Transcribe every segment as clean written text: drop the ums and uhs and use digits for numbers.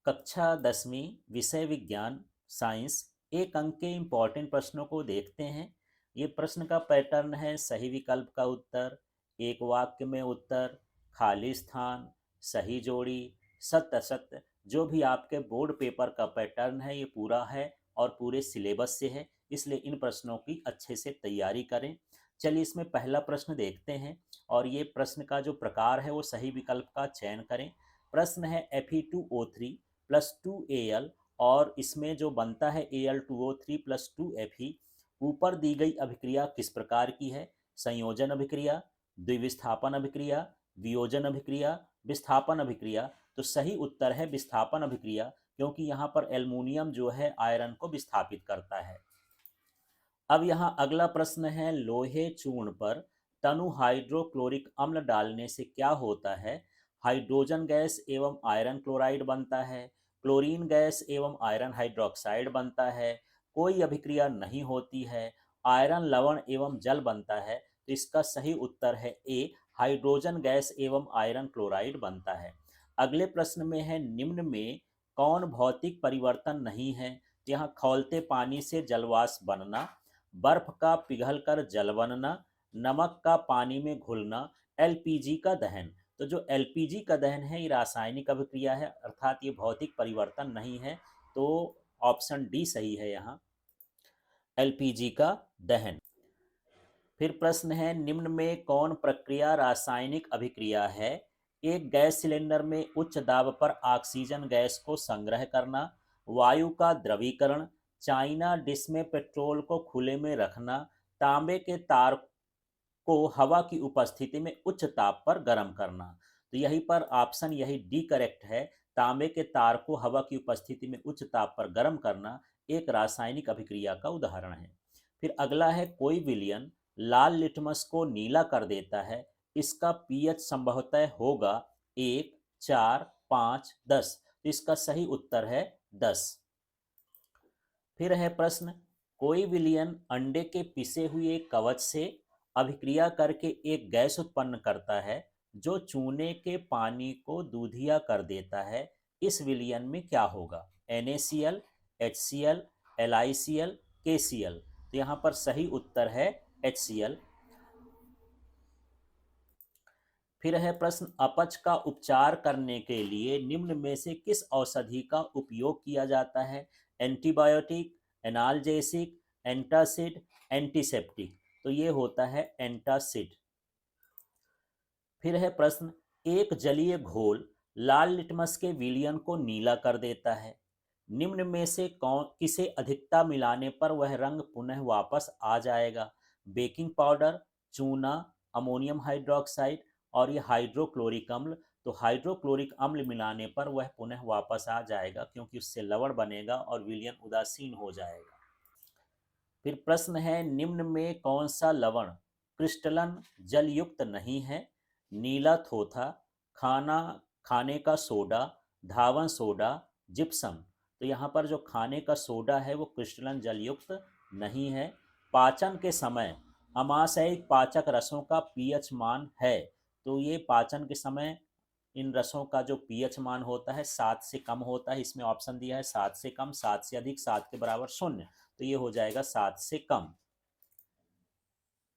कक्षा 10वीं विषय विज्ञान साइंस एक अंक के इम्पॉर्टेंट प्रश्नों को देखते हैं। ये प्रश्न का पैटर्न है सही विकल्प का उत्तर, एक वाक्य में उत्तर, खाली स्थान, सही जोड़ी, सत्य असत्य। जो भी आपके बोर्ड पेपर का पैटर्न है ये पूरा है और पूरे सिलेबस से है, इसलिए इन प्रश्नों की अच्छे से तैयारी करें। चलिए इसमें पहला प्रश्न देखते हैं और ये प्रश्न का जो प्रकार है वो सही विकल्प का चयन करें। प्रश्न है Fe2O3 प्लस 2Al और इसमें जो बनता है Al2O3 प्लस 2Fe। ऊपर दी गई अभिक्रिया किस प्रकार की है? संयोजन अभिक्रिया, द्विविस्थापन अभिक्रिया, वियोजन अभिक्रिया, विस्थापन अभिक्रिया। तो सही उत्तर है विस्थापन अभिक्रिया, क्योंकि यहाँ पर एल्युमिनियम जो है आयरन को विस्थापित करता है। अब यहाँ अगला प्रश्न है, लोहे चूर्ण पर तनु हाइड्रोक्लोरिक अम्ल डालने से क्या होता है? हाइड्रोजन गैस एवं आयरन क्लोराइड बनता है, क्लोरीन गैस एवं आयरन हाइड्रोक्साइड बनता है, कोई अभिक्रिया नहीं होती है, आयरन लवण एवं जल बनता है। तो इसका सही उत्तर है ए, हाइड्रोजन गैस एवं आयरन क्लोराइड बनता है। अगले प्रश्न में है, निम्न में कौन भौतिक परिवर्तन नहीं है? यहाँ खौलते पानी से जलवाष्प बनना, बर्फ का पिघलकर जल बनना, नमक का पानी में घुलना, एलपीजी का दहन। तो जो एलपीजी का दहन है ये रासायनिक अभिक्रिया है, अर्थात ये भौतिक परिवर्तन नहीं है। तो ऑप्शन डी सही है यहाँ, एलपीजी का दहन। फिर प्रश्न है, निम्न में कौन प्रक्रिया रासायनिक अभिक्रिया है? एक गैस सिलेंडर में उच्च दाब पर ऑक्सीजन गैस को संग्रह करना, वायु का द्रवीकरण, चाइना डिश में पेट्रोल को खुले में रखना, तांबे के तार को हवा की उपस्थिति में उच्च ताप पर गर्म करना। तो यही पर ऑप्शन यही डी करेक्ट है। तांबे के तार को हवा की उपस्थिति में उच्च ताप पर गर्म करना एक रासायनिक अभिक्रिया का उदाहरण है। फिर अगला है, कोई विलयन लाल लिटमस को नीला कर देता है, इसका पीएच संभवतः होगा 1, 4, 5, 10। तो इसका सही उत्तर है 10। फिर है प्रश्न, कोई विलयन अंडे के पिसे हुए कवच से अभिक्रिया करके एक गैस उत्पन्न करता है जो चूने के पानी को दूधिया कर देता है। इस विलयन में क्या होगा? NaCl, HCl, LiCl, KCl। तो यहाँ पर सही उत्तर है HCl। फिर है प्रश्न, अपच का उपचार करने के लिए निम्न में से किस औषधि का उपयोग किया जाता है? Antibiotic, analgesic, antacid, antiseptic. तो ये होता है एंटासिड। फिर है प्रश्न, एक जलीय घोल लाल लिटमस के विलयन को नीला कर देता है, निम्न में से कौन किसे अधिकता मिलाने पर वह रंग पुनः वापस आ जाएगा? बेकिंग पाउडर, चूना, अमोनियम हाइड्रोक्साइड और ये हाइड्रोक्लोरिक अम्ल। तो हाइड्रोक्लोरिक अम्ल मिलाने पर वह पुनः वापस आ जाएगा, क्योंकि उससे लवण बनेगा और विलयन उदासीन हो जाएगा। फिर प्रश्न है, निम्न में कौन सा लवण क्रिस्टलन जल युक्त नहीं है? नीला थोथा, खाना खाने का सोडा, धावन सोडा, जिप्सम। तो यहाँ पर जो खाने का सोडा है वो क्रिस्टलन जल युक्त नहीं है। पाचन के समय अमाशयिक पाचक रसों का पीएच मान है। तो ये पाचन के समय इन रसों का जो पीएच मान होता है 7 से कम होता है। इसमें ऑप्शन दिया है 7 से कम, 7 से अधिक, 7 के बराबर 0। तो ये हो जाएगा 7 से कम।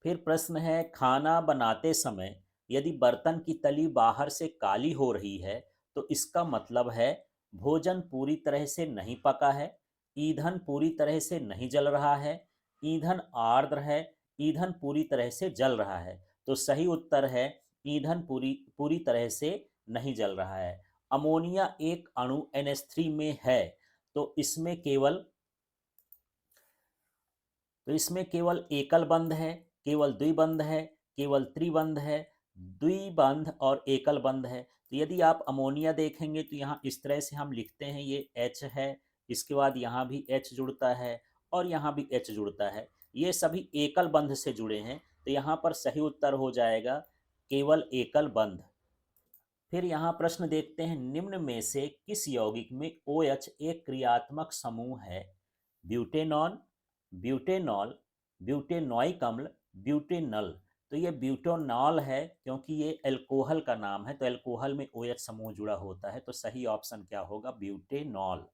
फिर प्रश्न है, खाना बनाते समय यदि बर्तन की तली बाहर से काली हो रही है तो इसका मतलब है भोजन पूरी तरह से नहीं पका है, ईंधन पूरी तरह से नहीं जल रहा है, ईंधन आर्द्र है, ईंधन पूरी तरह से जल रहा है। तो सही उत्तर है ईंधन पूरी पूरी तरह से नहीं जल रहा है। अमोनिया एक अणु NH3 में है, तो इसमें केवल एकल बंध है, केवल द्विबंध है, केवल त्रिबंध है, द्विबंध और एकल बंध है। तो यदि आप अमोनिया देखेंगे तो यहाँ इस तरह से हम लिखते हैं, ये H है, इसके बाद यहाँ भी H जुड़ता है और यहाँ भी H जुड़ता है। ये सभी एकल बंध से जुड़े हैं, तो यहाँ पर सही उत्तर हो जाएगा केवल एकल बंध। फिर यहाँ प्रश्न देखते हैं, निम्न में से किस यौगिक में OH एक क्रियात्मक समूह है? ब्यूटेनॉन, ब्यूटेनॉल, ब्यूटेनॉइक अम्ल, ब्यूटेनल। तो ये ब्यूटानॉल है, क्योंकि ये एल्कोहल का नाम है, तो एल्कोहल में OH समूह जुड़ा होता है, तो सही ऑप्शन क्या होगा, ब्यूटेनॉल।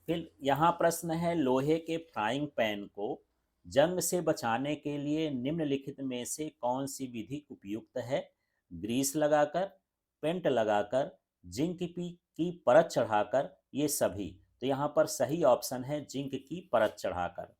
फिर यहाँ प्रश्न है, लोहे के फ्राइंग पैन को जंग से बचाने के लिए निम्नलिखित में से कौन सी विधि उपयुक्त है? ग्रीस लगाकर, पेंट लगाकर, जिंक की परत चढ़ाकर, ये सभी। तो यहाँ पर सही ऑप्शन है जिंक की परत चढ़ाकर।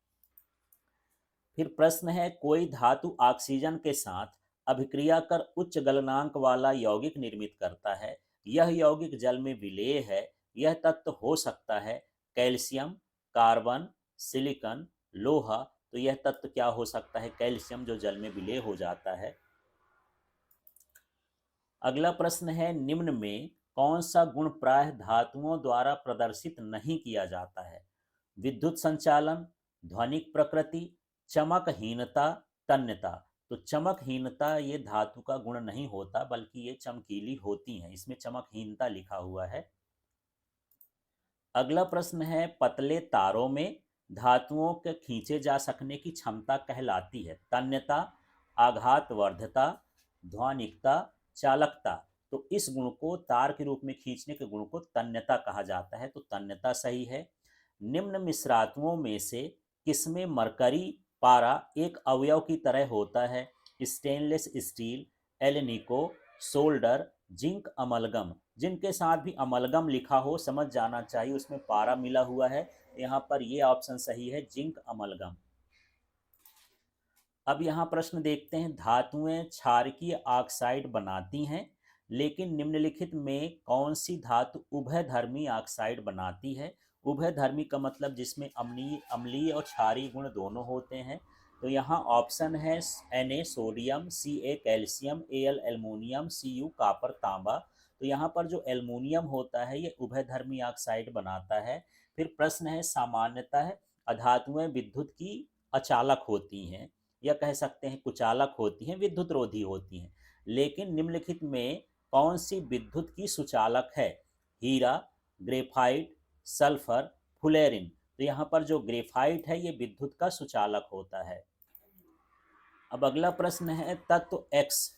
फिर प्रश्न है, कोई धातु ऑक्सीजन के साथ अभिक्रिया कर उच्च गलनांक वाला यौगिक निर्मित करता है, यह यौगिक जल में विलेय है, यह तत्व हो सकता है कैल्शियम, कार्बन, सिलिकॉन, लोहा। तो यह तत्व क्या हो सकता है, कैल्शियम, जो जल में विलेय हो जाता है। अगला प्रश्न है, निम्न में कौन सा गुण प्रायः धातुओं द्वारा प्रदर्शित नहीं किया जाता है? विद्युत संचालन, ध्वनिक प्रकृति, चमकहीनता, तन्यता। तो चमकहीनता ये धातु का गुण नहीं होता, बल्कि ये चमकीली होती हैं, इसमें चमकहीनता लिखा हुआ है। अगला प्रश्न है, पतले तारों में धातुओं के खींचे जा सकने की क्षमता कहलाती है तन्यता, आघातवर्धता, ध्वनिकता, चालकता। तो इस गुण को, तार के रूप में खींचने के गुण को तन्यता कहा जाता है, तो तन्यता सही है। निम्न मिश्रातुओं में से किसमें मरकरी पारा एक अवयव की तरह होता है? Stainless steel, alnico, solder, zinc amalgam. जिनके साथ भी अमलगम लिखा हो समझ जाना चाहिए उसमें पारा मिला हुआ है, यहाँ पर ये ऑप्शन सही है, जिंक अमलगम। अब यहाँ प्रश्न देखते हैं, धातुएं क्षारकीय ऑक्साइड बनाती हैं, लेकिन निम्नलिखित में कौन सी धातु उभयधर्मी ऑक्साइड बनाती है? उभयधर्मी का मतलब जिसमें अम्लीय अम्लीय और क्षारीय गुण दोनों होते हैं। तो यहाँ ऑप्शन है Na sodium, Ca calcium, Al aluminium, Cu copper तांबा। तो यहाँ पर जो एल्युमिनियम होता है ये उभयधर्मी ऑक्साइड बनाता है। फिर प्रश्न है, सामान्यतः अधातुएं विद्युत की अचालक होती हैं, या कह सकते हैं कुचालक होती हैं, विद्युत रोधी होती हैं, लेकिन निम्नलिखित में कौन सी विद्युत की सुचालक है? हीरा, ग्रेफाइट, सल्फर, फुलेरिन। तो यहाँ पर जो ग्रेफाइट है ये विद्युत का सुचालक होता है। अब अगला प्रश्न है, तत्व एक्स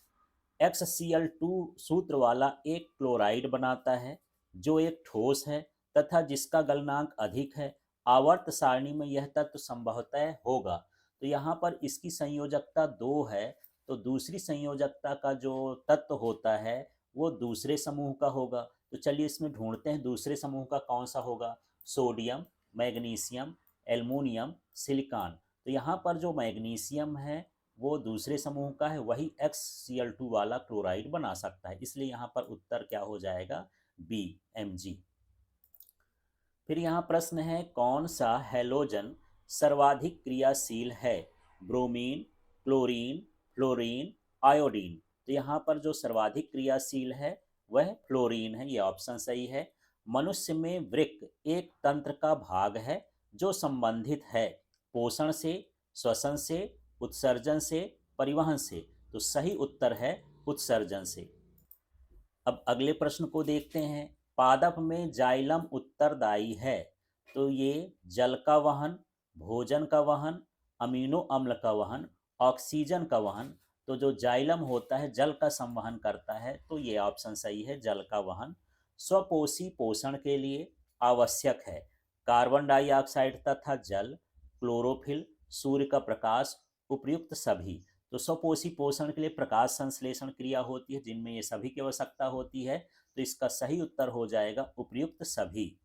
XCl2 सूत्र वाला एक क्लोराइड बनाता है, जो एक ठोस है तथा जिसका गलनांक अधिक है, आवर्त सारणी में यह तत्व संभवतः होगा। तो यहाँ पर इसकी संयोजकता 2 है, तो दूसरी संयोजकता का जो तत्व होता है वो दूसरे समूह का होगा। तो चलिए इसमें ढूंढते हैं दूसरे समूह का कौन सा होगा। Sodium, magnesium, aluminium, silicon. तो यहाँ पर जो मैग्नीशियम है वो दूसरे समूह का है, वही XCl2 वाला क्लोराइड बना सकता है, इसलिए यहाँ पर उत्तर क्या हो जाएगा, बी, Mg। फिर यहाँ प्रश्न है, कौन सा हैलोजन सर्वाधिक क्रियाशील है? Bromine, chlorine, fluorine, iodine. तो यहाँ पर जो सर्वाधिक क्रियाशील है वह फ्लोरीन है, ये ऑप्शन सही है। मनुष्य में वृक्क एक तंत्र का भाग है जो संबंधित है पोषण से, श्वसन से, उत्सर्जन से, परिवहन से। तो सही उत्तर है उत्सर्जन से। अब अगले प्रश्न को देखते हैं, पादप में जाइलम उत्तरदायी है। तो ये जल का वहन, भोजन का वहन, अमीनो अम्ल का वहन, ऑक्सीजन का वहन। तो जो जाइलम होता है जल का संवहन करता है, तो ये ऑप्शन सही है, जल का वहन। स्वपोषी पोषण के लिए आवश्यक है कार्बन डाइऑक्साइड तथा जल, क्लोरोफिल, सूर्य का प्रकाश, उपयुक्त सभी। तो स्वपोषी पोषण के लिए प्रकाश संश्लेषण क्रिया होती है, जिनमें ये सभी की आवश्यकता होती है। तो इसका सही उत्तर हो जाएगा उपयुक्त सभी।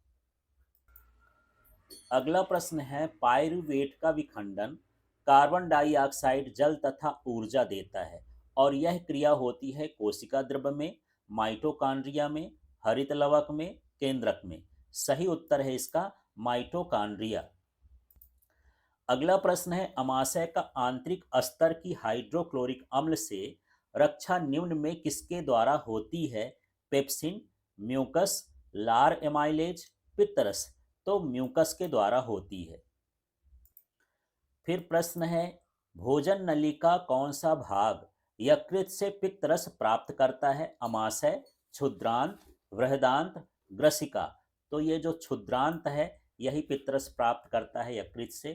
अगला प्रश्न है, पाइरूवेट का विखंडन कार्बन डाइऑक्साइड, जल तथा ऊर्जा देता है, और यह क्रिया होती है कोशिका द्रव्य में, माइटोकॉन्ड्रिया में, हरित लवक में, केंद्रक में। सही उत्तर है इसका माइटोकॉन्ड्रिया। अगला प्रश्न है, अमाशय का आंतरिक स्तर की हाइड्रोक्लोरिक अम्ल से रक्षा निम्न में किसके द्वारा होती है? पेप्सिन, म्यूकस, लार एमाइलेज, पित्तरस। तो म्यूकस के द्वारा होती है। फिर प्रश्न है, भोजन नली का कौन सा भाग यकृत से पित्तरस प्राप्त करता है? अमाशय, क्षुद्रांत, बृहदांत, ग्रसिका। तो ये जो क्षुद्रांत है यही पित्तरस प्राप्त करता है यकृत से।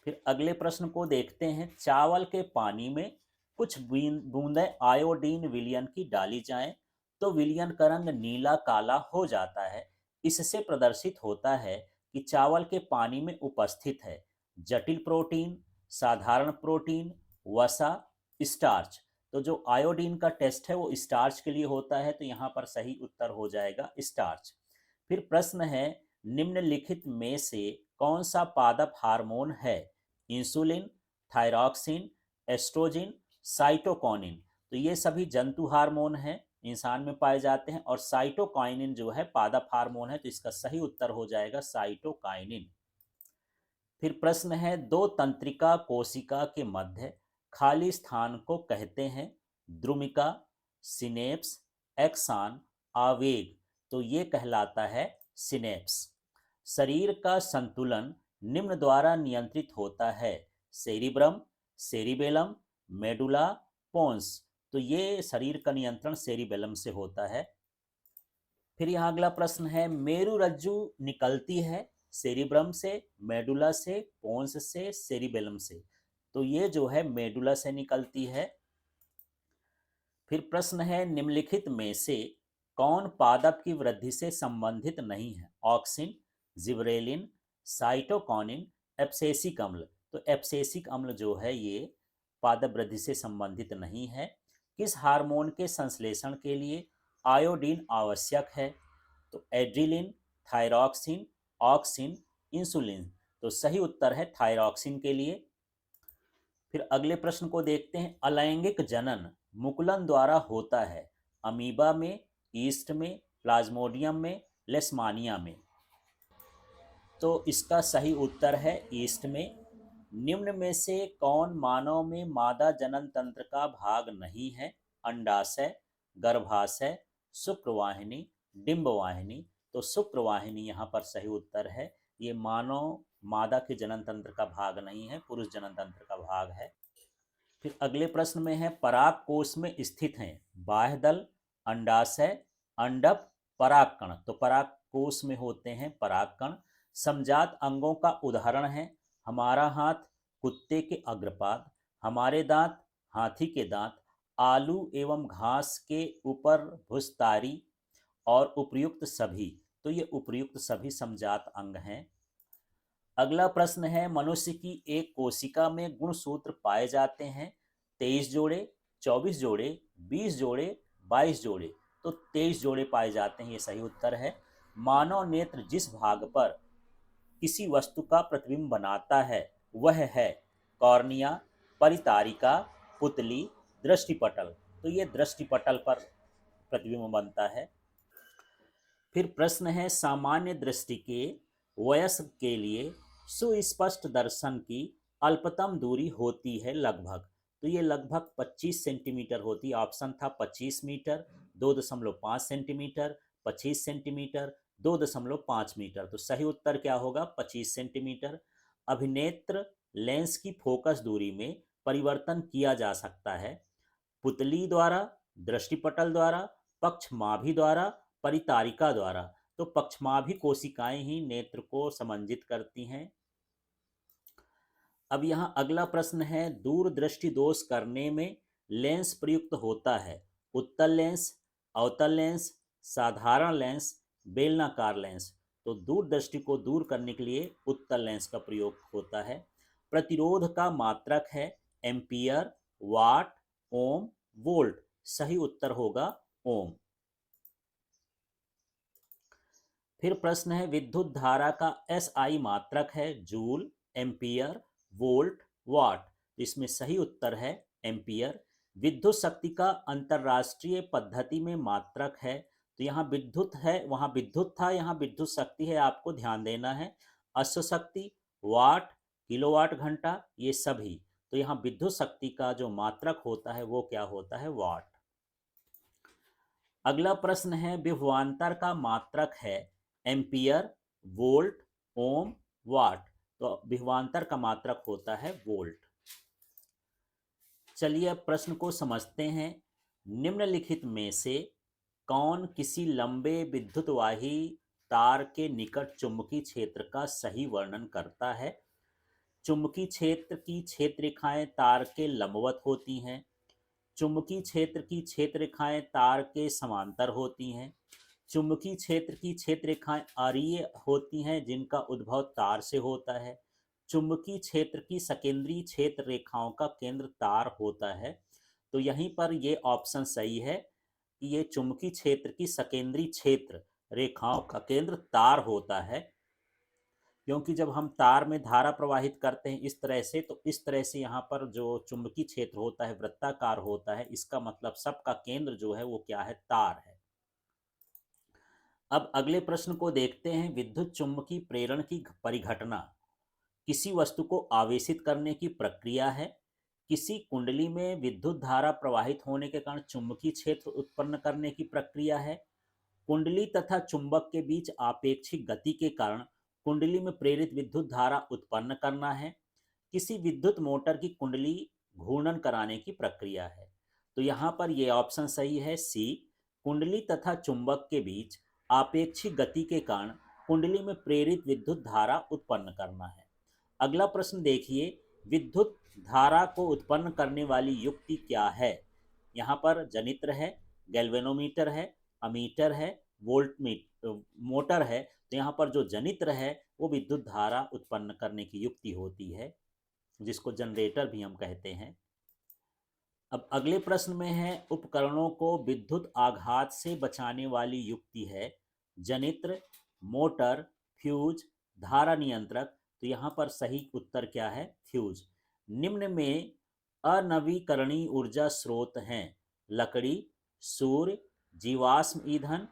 फिर अगले प्रश्न को देखते हैं। चावल के पानी में कुछ बूंदें आयोडीन विलयन की डाली जाएं तो विलयन का रंग नीला काला हो जाता है। इससे प्रदर्शित होता है कि चावल के पानी में उपस्थित है जटिल प्रोटीन, साधारण प्रोटीन, वसा, स्टार्च। तो जो आयोडीन का टेस्ट है वो स्टार्च के लिए होता है, तो यहाँ पर सही उत्तर हो जाएगा स्टार्च। फिर प्रश्न है, निम्नलिखित में से कौन सा पादप हार्मोन है? Insulin, thyroxine, oestrogen, cytokinin. तो ये सभी जंतु हार्मोन हैं, इंसान में पाए जाते हैं, और साइटोकाइनिन जो है पादप हार्मोन है, तो इसका सही उत्तर हो जाएगा साइटोकाइनिन। फिर प्रश्न है, दो तंत्रिका कोशिका के मध्य खाली स्थान को कहते हैं? द्रुमिका, सिनेप्स, एक्सान, आवेग। तो ये कहलाता है सिनेप्स। शरीर का संतुलन निम्न द्वारा नियंत्रित होता है? Cerebrum, cerebellum, medulla, pons. तो ये शरीर का नियंत्रण सेरिबेलम से होता है। फिर यहाँ अगला प्रश्न है, मेरु रज्जु निकलती है सेरिब्रम से, मेडुला से, पोन्स से, सेरिबेलम से। तो ये जो है मेडुला से निकलती है। फिर प्रश्न है, निम्नलिखित में से कौन पादप की वृद्धि से संबंधित नहीं है? ऑक्सिन, जिबरेलिन, साइटोकाइनिन, एब्सेसिक अम्ल। तो एब्सेसिक अम्ल जो है ये पादप वृद्धि से संबंधित नहीं है। किस हार्मोन के संश्लेषण के लिए आयोडीन आवश्यक है? तो एड्रिलिन, थायरॉक्सिन, ऑक्सिन, इंसुलिन। तो सही उत्तर है थायरॉक्सिन के लिए। फिर अगले प्रश्न को देखते हैं। अलैंगिक जनन मुकुलन द्वारा होता है? अमीबा में, ईस्ट में, प्लाज्मोडियम में, लेशमानिया में। तो इसका सही उत्तर है ईस्ट में। निम्न में से कौन मानव में मादा जनन तंत्र का भाग नहीं है? अंडाशय, गर्भाशय, शुक्रवाहिनी, डिंबवाहिनी। तो शुक्रवाहिनी यहाँ पर सही उत्तर है। ये मानव मादा के जनन तंत्र का भाग नहीं है, पुरुष जनन तंत्र का भाग है। फिर अगले प्रश्न में है, पराग कोश में स्थित हैं बाह्यदल, अंडाशय, अंडप, परागकण। तो पराग कोश में होते हैं परागकण। समजात अंगों का उदाहरण है हमारा हाथ, कुत्ते के अग्रपाद, हमारे दांत, हाथी के दांत, आलू एवं घास के ऊपर भुस्तारी, और उपर्युक्त सभी। तो ये उपर्युक्त सभी समजात अंग हैं। अगला प्रश्न है, मनुष्य की एक कोशिका में गुणसूत्र पाए जाते हैं? 23 जोड़े, 24 जोड़े, 20 जोड़े, 22 जोड़े। तो 23 जोड़े पाए जाते हैं, ये सही उत्तर है। मानव नेत्र जिस भाग पर किसी वस्तु का प्रतिबिंब बनाता है वह है कॉर्निया, परितारिका, पुतली, दृष्टिपटल। तो ये दृष्टिपटल पर प्रतिबिंब बनता है। फिर प्रश्न है, सामान्य दृष्टि के वयस्क के लिए सुस्पष्ट दर्शन की अल्पतम दूरी होती है लगभग? तो ये लगभग 25 सेंटीमीटर होती है। ऑप्शन था 25 मीटर, 2.5 सेंटीमीटर, 25 सेंटीमीटर, 2.5 मीटर। तो सही उत्तर क्या होगा? 25 सेंटीमीटर। अभिनेत्र लेंस की फोकस दूरी में परिवर्तन किया जा सकता है? पुतली द्वारा, दृष्टिपटल द्वारा, पक्षमाभि द्वारा, परितारिका द्वारा। तो पक्षमाभि कोशिकाएं ही नेत्र को समंजित करती हैं। अब यहाँ अगला प्रश्न है, दूरदृष्टि दोष करने में लेंस प्रयुक्त होता है? उत्तल लेंस, अवतल लेंस, साधारण लेंस, बेलनाकार लेंस। तो दूरदृष्टि को दूर करने के लिए उत्तल लेंस का प्रयोग होता है। प्रतिरोध का मात्रक है एम्पियर, वाट, ओम, वोल्ट। सही उत्तर होगा ओम। फिर प्रश्न है, विद्युत धारा का एसआई मात्रक है? जूल, एम्पियर, वोल्ट, वाट। इसमें सही उत्तर है एम्पियर। विद्युत शक्ति का अंतरराष्ट्रीय पद्धति में मात्रक है? तो यहाँ विद्युत है, वहाँ विद्युत था, यहाँ विद्युत शक्ति है, आपको ध्यान देना है। अश्व शक्ति, वाट, किलोवाट घंटा, ये सभी। तो यहाँ विद्युत शक्ति का जो मात्रक होता है वो क्या होता है? वाट। अगला प्रश्न है, विभवांतर का मात्रक है? एम्पियर, वोल्ट, ओम, वाट। तो विभवांतर का मात्रक होता है वोल्ट। चलिए अब प्रश्न को समझते हैं। निम्नलिखित में से कौन किसी लंबे विद्युतवाही तार के निकट चुंबकीय क्षेत्र का सही वर्णन करता है? चुंबकीय क्षेत्र की क्षेत्र रेखाएं तार के लंबवत होती हैं। चुंबकीय क्षेत्र की क्षेत्र रेखाएं तार के समांतर होती हैं। चुंबकीय क्षेत्र की क्षेत्र रेखाएं अरीय होती हैं जिनका उद्भव तार से होता है। चुंबकीय क्षेत्र की सकेंद्रीय क्षेत्र रेखाओं का केंद्र तार होता है। तो यहीं पर ये ऑप्शन सही है कि ये चुंबकीय क्षेत्र की सकेंद्रीय क्षेत्र रेखाओं का केंद्र तार होता है, क्योंकि जब हम तार में धारा प्रवाहित करते हैं इस तरह से, तो इस तरह से यहाँ पर जो चुंबकीय क्षेत्र होता है वृत्ताकार होता है, इसका मतलब सबका केंद्र जो है वो क्या है, तार है। अब अगले प्रश्न को देखते हैं। विद्युत चुम्बकीय प्रेरण की परिघटना किसी वस्तु को आवेशित करने की प्रक्रिया है। किसी कुंडली में विद्युत धारा प्रवाहित होने के कारण चुंबकीय क्षेत्र उत्पन्न करने की प्रक्रिया है। कुंडली तथा चुंबक के बीच आपेक्षिक गति के कारण कुंडली में प्रेरित विद्युत धारा उत्पन्न करना है। किसी विद्युत मोटर की कुंडली घूर्णन कराने की प्रक्रिया है। तो यहाँ पर यह ऑप्शन सही है, सी, कुंडली तथा चुंबक के बीच आपेक्षिक गति के कारण कुंडली में प्रेरित विद्युत धारा उत्पन्न करना है। अगला प्रश्न देखिए, विद्युत धारा को उत्पन्न करने वाली युक्ति क्या है। यहाँ पर जनित्र है, गैल्वेनोमीटर है, अमीटर है, मोटर है। तो यहाँ पर जो जनित्र है वो विद्युत धारा उत्पन्न करने की युक्ति होती है, जिसको जनरेटर भी हम कहते हैं। अब अगले प्रश्न में है, उपकरणों को विद्युत आघात से बचाने वाली युक्ति है जनित्र, मोटर, फ्यूज, धारा नियंत्रक। तो यहाँ पर सही उत्तर क्या है, फ्यूज। निम्न में अनवीकरणीय ऊर्जा स्रोत हैं लकड़ी, सूर्य, जीवाश्म ईंधन,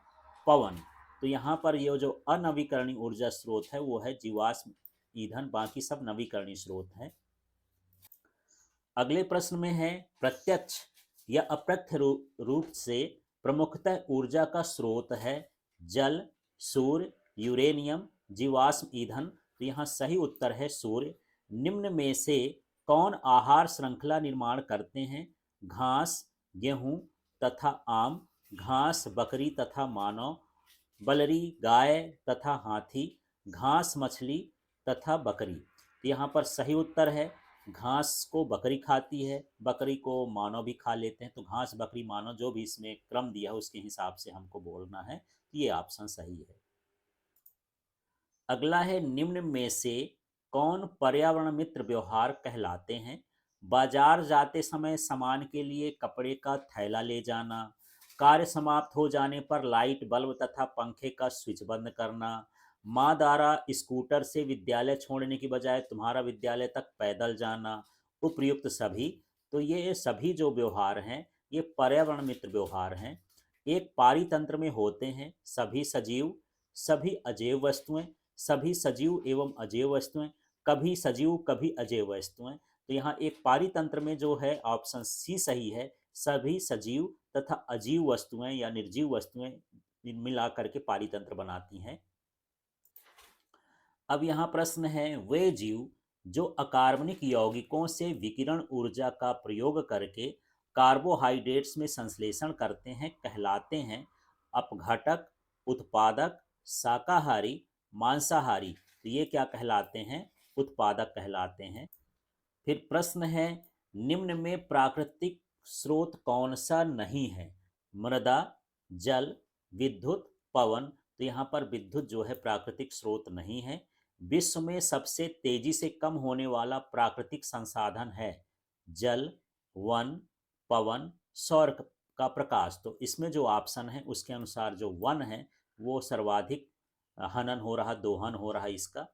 पवन। तो यहाँ पर ये जो अनवीकरणीय ऊर्जा स्रोत है वो है जीवाश्म ईंधन, बाकी सब नवीकरणीय स्रोत हैं। अगले प्रश्न में है, प्रत्यक्ष या अप्रत्यक्ष रूप से प्रमुखतः ऊर्जा का स्रोत है जल, सूर्य, यूरेनियम, जीवाश्म ईंधन। तो यहाँ सही उत्तर है सूर्य। निम्न में से कौन आहार श्रृंखला निर्माण करते हैं, घास, गेहूं तथा आम, घास, बकरी तथा मानव, बलरी, गाय तथा हाथी, घास, मछली तथा बकरी। तो यहाँ पर सही उत्तर है, घास को बकरी खाती है, बकरी को मानव भी खा लेते हैं। तो घास, बकरी, मानव जो भी इसमें क्रम दिया है उसके हिसाब से हमको बोलना है। ये ऑप्शन सही है। अगला है, निम्न में से कौन पर्यावरण मित्र व्यवहार कहलाते हैं। बाजार जाते समय सामान के लिए कपड़े का थैला ले जाना, कार्य समाप्त हो जाने पर लाइट, बल्ब तथा पंखे का स्विच बंद करना, माँ द्वारा स्कूटर से विद्यालय छोड़ने की बजाय तुम्हारा विद्यालय तक पैदल जाना, उपयुक्त सभी। तो ये सभी जो व्यवहार हैं ये पर्यावरण मित्र व्यवहार हैं। एक पारितंत्र में होते हैं सभी सजीव, सभी अजैव वस्तुएं, सभी सजीव एवं अजैव वस्तुएं, कभी सजीव कभी अजैव वस्तुएं। तो यहाँ एक पारितंत्र में जो है ऑप्शन सी सही है, सभी सजीव तथा अजीव वस्तुएं या निर्जीव वस्तुएं मिलाकर के पारितंत्र बनाती हैं। अब यहाँ प्रश्न है, वे जीव जो अकार्बनिक यौगिकों से विकिरण ऊर्जा का प्रयोग करके कार्बोहाइड्रेट्स में संश्लेषण करते हैं कहलाते हैं अपघटक, उत्पादक, शाकाहारी, मांसाहारी। तो ये क्या कहलाते हैं, उत्पादक कहलाते हैं। फिर प्रश्न है, निम्न में प्राकृतिक स्रोत कौन सा नहीं है, मृदा, जल, विद्युत, पवन। तो यहाँ पर विद्युत जो है प्राकृतिक स्रोत नहीं है। विश्व में सबसे तेजी से कम होने वाला प्राकृतिक संसाधन है जल, वन, पवन, सौर का प्रकाश। तो इसमें जो ऑप्शन है उसके अनुसार जो वन है वो सर्वाधिक हनन हो रहा, दोहन हो रहा इसका।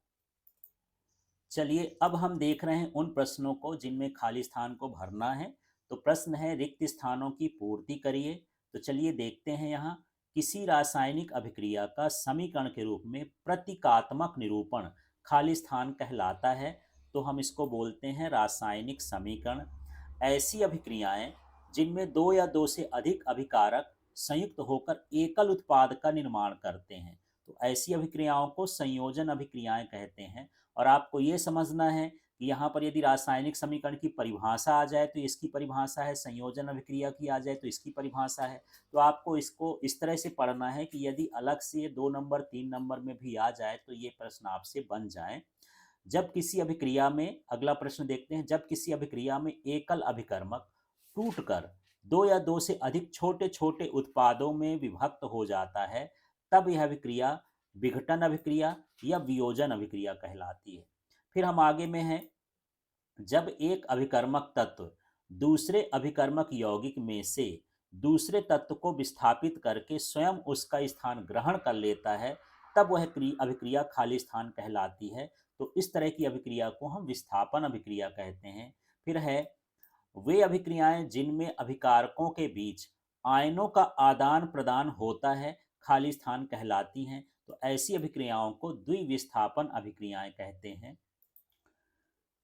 चलिए अब हम देख रहे हैं उन प्रश्नों को जिनमें खाली स्थान को भरना है। तो प्रश्न है, रिक्त स्थानों की पूर्ति करिए। तो चलिए देखते हैं, यहाँ किसी रासायनिक अभिक्रिया का समीकरण के रूप में प्रतीकात्मक निरूपण खाली स्थान कहलाता है। तो हम इसको बोलते हैं रासायनिक समीकरण। ऐसी अभिक्रियाएं जिनमें दो या दो से अधिक अभिकारक संयुक्त होकर एकल उत्पाद का निर्माण करते हैं, तो ऐसी अभिक्रियाओं को संयोजन अभिक्रियाएं कहते हैं। और आपको ये समझना है कि यहाँ पर यदि रासायनिक समीकरण की परिभाषा आ जाए तो इसकी परिभाषा है, संयोजन अभिक्रिया की आ जाए तो इसकी परिभाषा है। तो आपको इसको इस तरह से पढ़ना है कि यदि अलग से 2 नंबर 3 नंबर में भी आ जाए तो ये प्रश्न आपसे बन जाए। जब किसी अभिक्रिया में, अगला प्रश्न देखते हैं, जब किसी अभिक्रिया में एकल अभिकर्मक टूटकर दो या दो से अधिक छोटे छोटे उत्पादों में विभक्त हो जाता है, तब यह अभिक्रिया विघटन अभिक्रिया या वियोजन अभिक्रिया कहलाती है। फिर हम आगे में हैं, जब एक अभिकर्मक तत्व दूसरे अभिकर्मक यौगिक में से दूसरे तत्व को विस्थापित करके स्वयं उसका स्थान ग्रहण कर लेता है, तब वह अभिक्रिया खाली स्थान कहलाती है। तो इस तरह की अभिक्रिया को हम विस्थापन अभिक्रिया कहते हैं। फिर है, वे अभिक्रियाएं जिनमें अभिकारकों के बीच आयनों का आदान प्रदान होता है, खाली स्थान कहलाती हैं। तो ऐसी अभिक्रियाओं को द्विविस्थापन अभिक्रियाएं कहते हैं।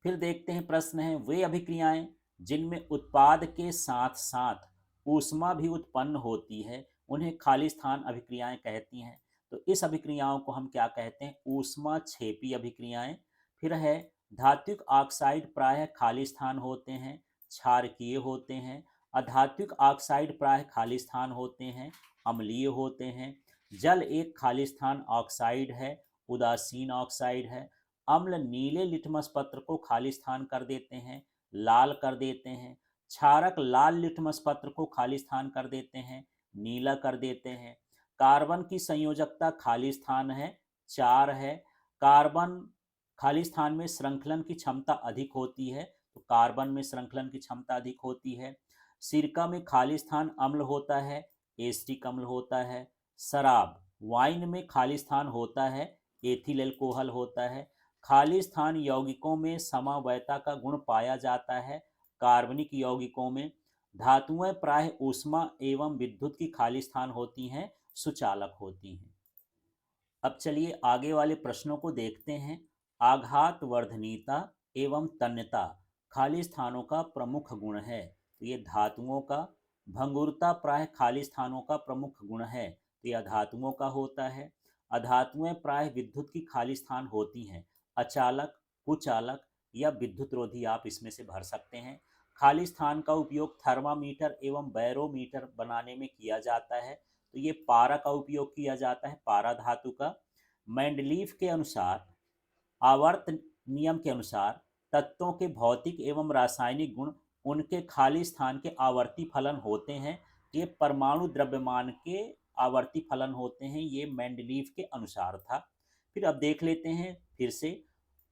फिर देखते हैं, प्रश्न है, वे अभिक्रियाएं जिनमें उत्पाद के साथ साथ ऊष्मा भी उत्पन्न होती है, उन्हें खाली स्थान अभिक्रियाएं कहती हैं। तो इस अभिक्रियाओं को हम क्या कहते हैं? ऊष्मा छेपी अभिक्रियाएं। फिर है, धात्विक ऑक्साइड प्रायः खाली स्थान होते हैं, क्षारकीय होते हैं। अधात्विक ऑक्साइड प्रायः खाली स्थान होते हैं, अम्लीय होते हैं। जल एक खाली स्थान ऑक्साइड है, उदासीन ऑक्साइड है। अम्ल नीले लिटमस पत्र को खाली स्थान कर देते हैं, लाल कर देते हैं। क्षारक लाल लिटमस पत्र को खाली स्थान कर देते हैं, नीला कर देते हैं। कार्बन की संयोजकता खाली स्थान है, 4 है। कार्बन खाली स्थान में श्रृंखलन की क्षमता अधिक होती है, तो कार्बन में श्रृंखलन की क्षमता अधिक होती है। सिरका में खाली स्थान अम्ल होता है, एसिटिक अम्ल होता है। शराब वाइन में खाली स्थान होता है, एथिल अल्कोहल होता है। खाली स्थान यौगिकों में समवायता का गुण पाया जाता है, कार्बनिक यौगिकों में। धातुएं प्राय ऊष्मा एवं विद्युत की खाली स्थान होती हैं, सुचालक होती हैं। अब चलिए आगे वाले प्रश्नों को देखते हैं। आघात वर्धनीयता एवं तन्यता खाली स्थानों का प्रमुख गुण है। तो ये धातुओं का। भंगुरता प्राय खाली स्थानों का प्रमुख गुण है, तो यह धातुओं का होता है। अधातुएं प्राय विद्युत की खाली स्थान होती हैं, अचालक, कुचालक या विद्युत रोधी आप इसमें से भर सकते हैं। खाली स्थान का उपयोग थर्मामीटर एवं बैरोमीटर बनाने में किया जाता है, तो ये पारा का उपयोग किया जाता है, पारा धातु का। मैंडलीफ के अनुसार, आवर्त नियम के अनुसार तत्वों के भौतिक एवं रासायनिक गुण उनके खाली स्थान के आवर्ती फलन होते हैं। ये परमाणु द्रव्यमान के आवर्ती फलन होते हैं, ये मैंडलीफ के अनुसार था। फिर अब देख लेते हैं फिर से,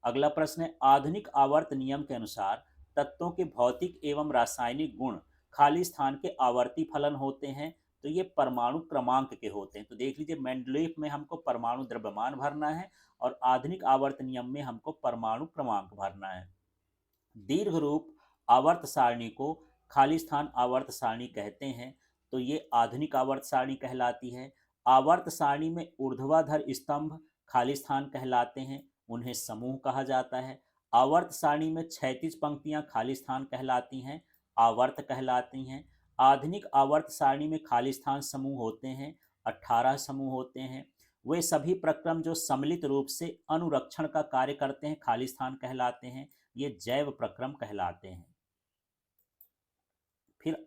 अगला प्रश्न है, आधुनिक आवर्त नियम के अनुसार तत्वों के भौतिक एवं रासायनिक गुण खाली स्थान के आवर्ती फलन होते हैं, तो ये परमाणु क्रमांक के होते हैं। तो देख लीजिए, मैंडलीफ में हमको परमाणु द्रव्यमान भरना है और आधुनिक आवर्त नियम में हमको परमाणु क्रमांक भरना है। दीर्घ रूप आवर्त सारणी को खाली स्थान आवर्त सारणी कहते हैं, तो ये आधुनिक आवर्त सारणी कहलाती है। आवर्त सारणी में ऊर्ध्वाधर स्तंभ खाली स्थान कहलाते हैं, उन्हें समूह कहा जाता है। आवर्त सारणी में क्षैतिज पंक्तियां खाली स्थान कहलाती हैं, आवर्त कहलाती हैं। आधुनिक आवर्त सारणी में खाली स्थान समूह होते हैं, 18 समूह होते हैं। वे सभी प्रक्रम जो सम्मिलित रूप से अनुरक्षण का कार्य करते हैं, खाली स्थान कहलाते हैं, ये जैव प्रक्रम कहलाते हैं। फिर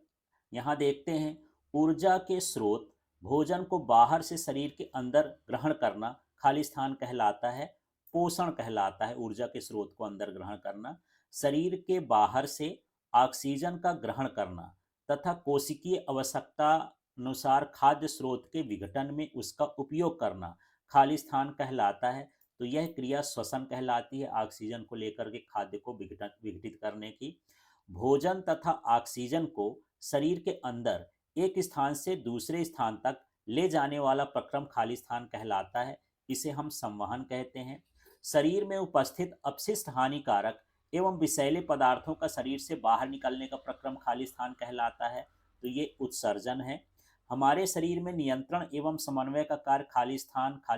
यहाँ देखते हैं, ऊर्जा के स्रोत भोजन को बाहर से शरीर के अंदर ग्रहण करना खाली स्थान कहलाता है, पोषण कहलाता है। ऊर्जा के स्रोत को अंदर ग्रहण करना, शरीर के बाहर से ऑक्सीजन का ग्रहण करना तथा कोशिकीय आवश्यकता अनुसार खाद्य स्रोत के विघटन में उसका उपयोग करना खाली स्थान कहलाता है। तो यह क्रिया श्वसन कहलाती है, ऑक्सीजन को लेकर के खाद्य को विघटित करने की। भोजन तथा ऑक्सीजन को शरीर के अंदर एक स्थान से दूसरे स्थान तक ले जाने वाला प्रक्रम खाली स्थान कहलाता है, इसे हम संवहन कहते हैं। शरीर में उपस्थित अपशिष्ट हानिकारक एवं विषैले पदार्थों का शरीर से बाहर निकलने का प्रक्रम खाली स्थान कहलाता है, तो ये उत्सर्जन है। हमारे शरीर में नियंत्रण एवं समन्वय का कार्य खाली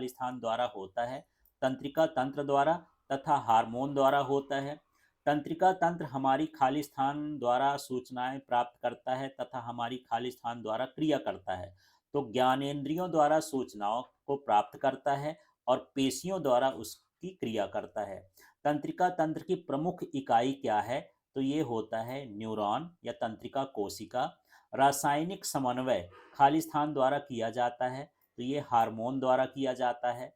स्थान द्वारा होता है, तंत्रिका तंत्र द्वारा तथा हार्मोन द्वारा होता है। तंत्रिका तंत्र हमारी खाली स्थान द्वारा सूचनाएं प्राप्त करता है तथा हमारी खाली स्थान द्वारा क्रिया करता है। तो ज्ञानेंद्रियों द्वारा सूचनाओं को प्राप्त करता है और पेशियों द्वारा उसकी क्रिया करता है। तंत्रिका तंत्र की प्रमुख इकाई क्या है? तो ये होता है न्यूरॉन या तंत्रिका कोशिका। रासायनिक समन्वय खाली स्थान द्वारा किया जाता है, तो ये हार्मोन द्वारा किया जाता है।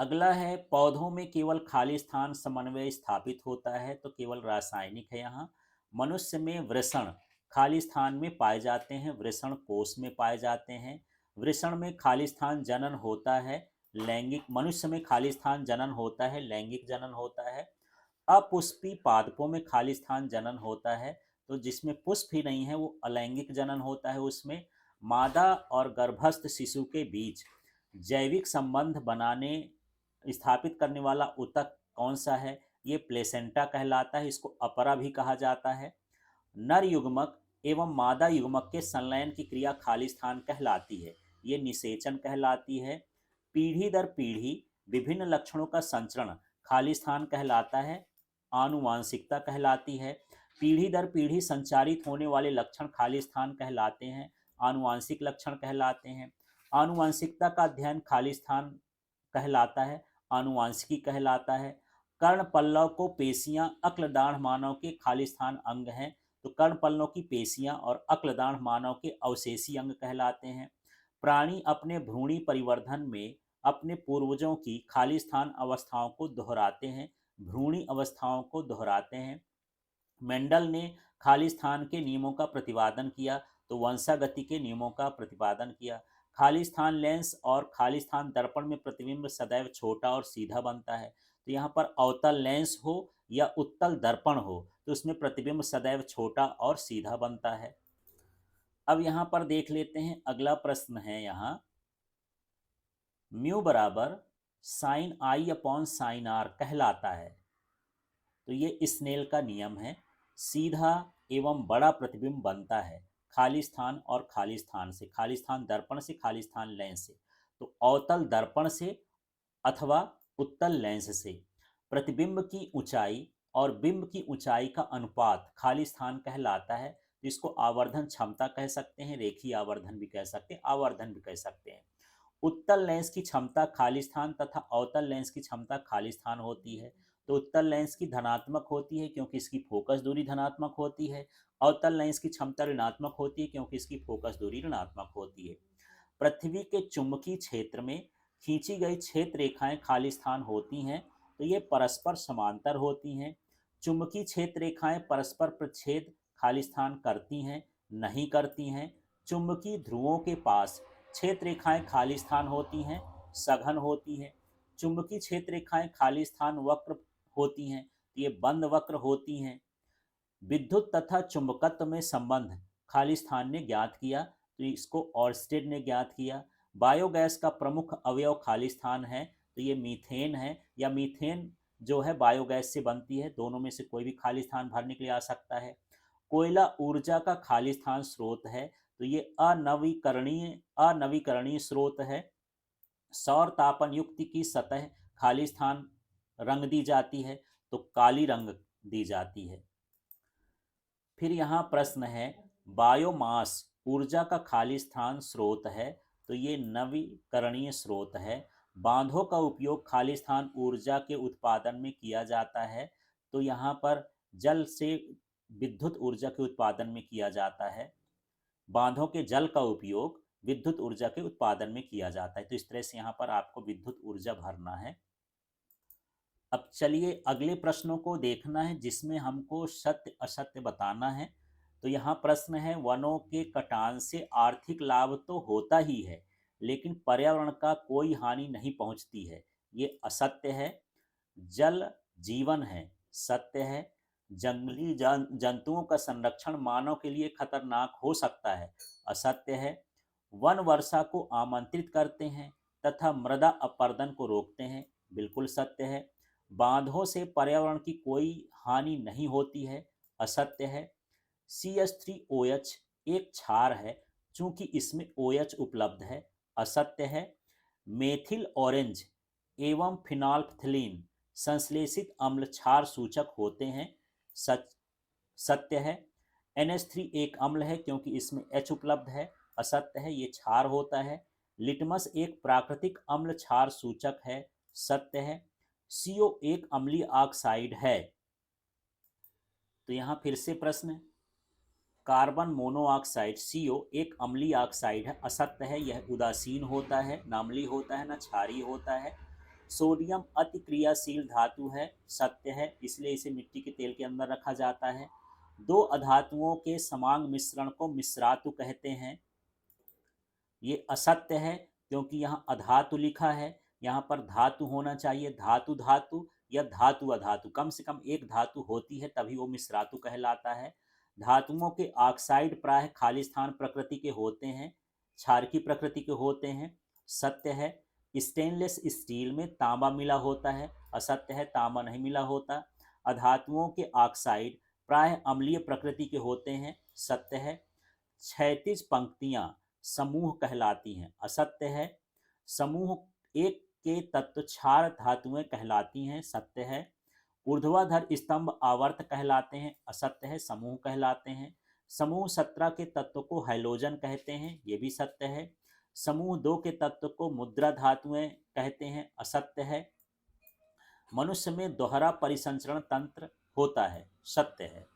अगला है पौधों में केवल खाली स्थान समन्वय स्थापित होता है, तो केवल रासायनिक है यहाँ। मनुष्य में वृषण खाली स्थान में पाए जाते हैं, वृषण कोष में पाए जाते हैं। वृषण में खाली स्थान जनन होता है, लैंगिक। मनुष्य में खाली स्थान जनन होता है, लैंगिक जनन होता है। अपुष्पी पादपों में खाली स्थान जनन होता है, तो जिसमें पुष्प ही नहीं है वो अलैंगिक जनन होता है उसमें। मादा और गर्भस्थ शिशु के बीच जैविक संबंध बनाने स्थापित करने वाला ऊतक कौन सा है? ये प्लेसेंटा कहलाता है, इसको अपरा भी कहा जाता है। नर युग्मक एवं मादा युग्मक के संलयन की क्रिया खाली स्थान कहलाती है, ये निषेचन कहलाती है। पीढ़ी दर पीढ़ी विभिन्न लक्षणों का संचरण खाली स्थान कहलाता है, आनुवांशिकता कहलाती है। पीढ़ी दर पीढ़ी संचारित होने वाले लक्षण खाली स्थान कहलाते हैं, आनुवांशिक लक्षण कहलाते हैं। आनुवांशिकता का अध्ययन खाली स्थान कहलाता है, आनुवांशिकी कहलाता है। कर्ण पल्लव को पेशियां अक्लदाढ़ मानव के खाली स्थान अंग हैं, तो कर्ण पल्लव की पेशियां और अक्लदाढ़ मानव के अवशेषी अंग कहलाते हैं। प्राणी अपने भ्रूणी परिवर्धन में अपने पूर्वजों की खाली स्थान अवस्थाओं को दोहराते हैं, भ्रूणी अवस्थाओं को दोहराते हैं। मेंडल ने खाली स्थान के नियमों का प्रतिपादन किया, तो वंशागति के नियमों का प्रतिपादन किया। खाली स्थान लेंस और खाली स्थान दर्पण में प्रतिबिंब सदैव छोटा और सीधा बनता है, तो यहाँ पर अवतल लेंस हो या उत्तल दर्पण हो तो उसमें प्रतिबिंब सदैव छोटा और सीधा बनता है। अब यहाँ पर देख लेते हैं, अगला प्रश्न है यहाँ, म्यू बराबर sine i upon sine r कहलाता है, तो ये स्नेल का नियम है। सीधा एवं बड़ा प्रतिबिंब बनता है खाली स्थान और खाली स्थान से, खाली स्थान दर्पण से, खाली स्थान लेंस से। तो अवतल दर्पण से अथवा उत्तल लेंस से प्रतिबिंब की ऊंचाई और बिंब की ऊंचाई का अनुपात खाली स्थान कहलाता है। जिसको आवर्धन क्षमता कह सकते हैं, रेखीय आवर्धन भी कह सकते हैं, आवर्धन भी कह सकते हैं। उत्तल लेंस की क्षमता खाली स्थान तथा अवतल लेंस की क्षमता खाली स्थान होती है। तो उत्तल लेंस की धनात्मक होती है क्योंकि इसकी फोकस दूरी धनात्मक होती है, अवतल लेंस की क्षमता ऋणात्मक होती है क्योंकि इसकी फोकस दूरी ऋणात्मक होती है। पृथ्वी के चुंबकीय क्षेत्र में खींची गई क्षेत्र रेखाएं खाली स्थान होती हैं, तो ये परस्पर समांतर होती हैं। चुंबकीय क्षेत्र रेखाएं परस्पर प्रतिच्छेद खाली स्थान करती हैं? नहीं करती हैं। चुंबकीय ध्रुवों के पास क्षेत्र रेखाएं खाली स्थान होती हैं, सघन होती हैं। चुंबकीय क्षेत्र रेखाएं खाली स्थान वक्र होती हैं, ये बंद वक्र होती हैं। विद्युत तथा चुंबकत्व में संबंध खाली स्थान ने ज्ञात किया, तो इसको ऑर्स्टेड ने ज्ञात किया। बायोगैस का प्रमुख अवयव खाली स्थान है, तो ये मीथेन है, या मीथेन जो है बायोगैस से बनती है, दोनों में से कोई भी खाली स्थान भरने के लिए आ सकता है। कोयला ऊर्जा का खाली स्थान स्रोत है, तो ये अनवीकरणीय स्रोत है। सौर तापन युक्त की सतह खाली स्थान रंग दी जाती है, तो काली रंग दी जाती है। फिर यहाँ प्रश्न है, बायोमास ऊर्जा का खाली स्थान स्रोत है, तो ये नवीकरणीय स्रोत है। बांधों का उपयोग खाली स्थान ऊर्जा के उत्पादन में किया जाता है, तो यहाँ पर जल से विद्युत ऊर्जा के उत्पादन में किया जाता है। बांधों के जल का उपयोग विद्युत ऊर्जा के उत्पादन में किया जाता है, तो इस तरह से यहाँ पर आपको विद्युत ऊर्जा भरना है। अब चलिए अगले प्रश्नों को देखना है जिसमें हमको सत्य असत्य बताना है। तो यहाँ प्रश्न है, वनों के कटान से आर्थिक लाभ तो होता ही है लेकिन पर्यावरण का कोई हानि नहीं पहुँचती है, ये असत्य है। जल जीवन है, सत्य है। जंगली जंतुओं का संरक्षण मानव के लिए खतरनाक हो सकता है, असत्य है। वन वर्षा को आमंत्रित करते हैं तथा मृदा अपरदन को रोकते हैं, बिल्कुल सत्य है। बांधों से पर्यावरण की कोई हानि नहीं होती है, असत्य है। CH3OH एक क्षार है चूंकि इसमें OH उपलब्ध है, असत्य है। मेथिल ऑरेंज एवं फिनॉल्फ्थलीन संश्लेषित अम्ल क्षार सूचक होते हैं, सत्य है। NH3 एक अम्ल है क्योंकि इसमें H उपलब्ध है, असत्य है, ये क्षार होता है। लिटमस एक प्राकृतिक अम्ल क्षार सूचक है, सत्य है। CO एक अम्लीय ऑक्साइड है। तो यहाँ फिर से प्रश्न, कार्बन मोनोऑक्साइड CO एक अम्लीय ऑक्साइड है, असत्य है, यह उदासीन होता है, नामली होता है, ना क्षारीय होता है। सोडियम अति क्रियाशील धातु है, सत्य है, इसलिए इसे मिट्टी के तेल के अंदर रखा जाता है। दो अधातुओं के समांग मिश्रण को मिश्रातु कहते हैं, ये असत्य है क्योंकि यहाँ अधातु लिखा है। यहाँ पर धातु होना चाहिए, धातु धातु या धातु अधातु, कम से कम एक धातु होती है तभी वो मिश्रातु कहलाता है। धातुओं के ऑक्साइड प्रायः खाली स्थान प्रकृति के होते हैं, क्षारकी प्रकृति के होते हैं, सत्य है। स्टेनलेस स्टील में तांबा मिला होता है, असत्य है, तांबा नहीं मिला होता। अधातुओं के ऑक्साइड प्रायः अम्लीय प्रकृति के होते हैं, सत्य है। क्षैतिज पंक्तियां समूह कहलाती हैं, असत्य है। समूह एक के तत्व क्षार धातुएं कहलाती हैं, सत्य है। ऊर्ध्वाधर स्तंभ आवर्त कहलाते हैं, असत्य है, समूह कहलाते हैं। समूह 17 के तत्व को हैलोजन कहते हैं, ये भी सत्य है। समूह 2 के तत्व को मुद्रा धातुएं कहते हैं, असत्य है। मनुष्य में दोहरा परिसंचरण तंत्र होता है, सत्य है।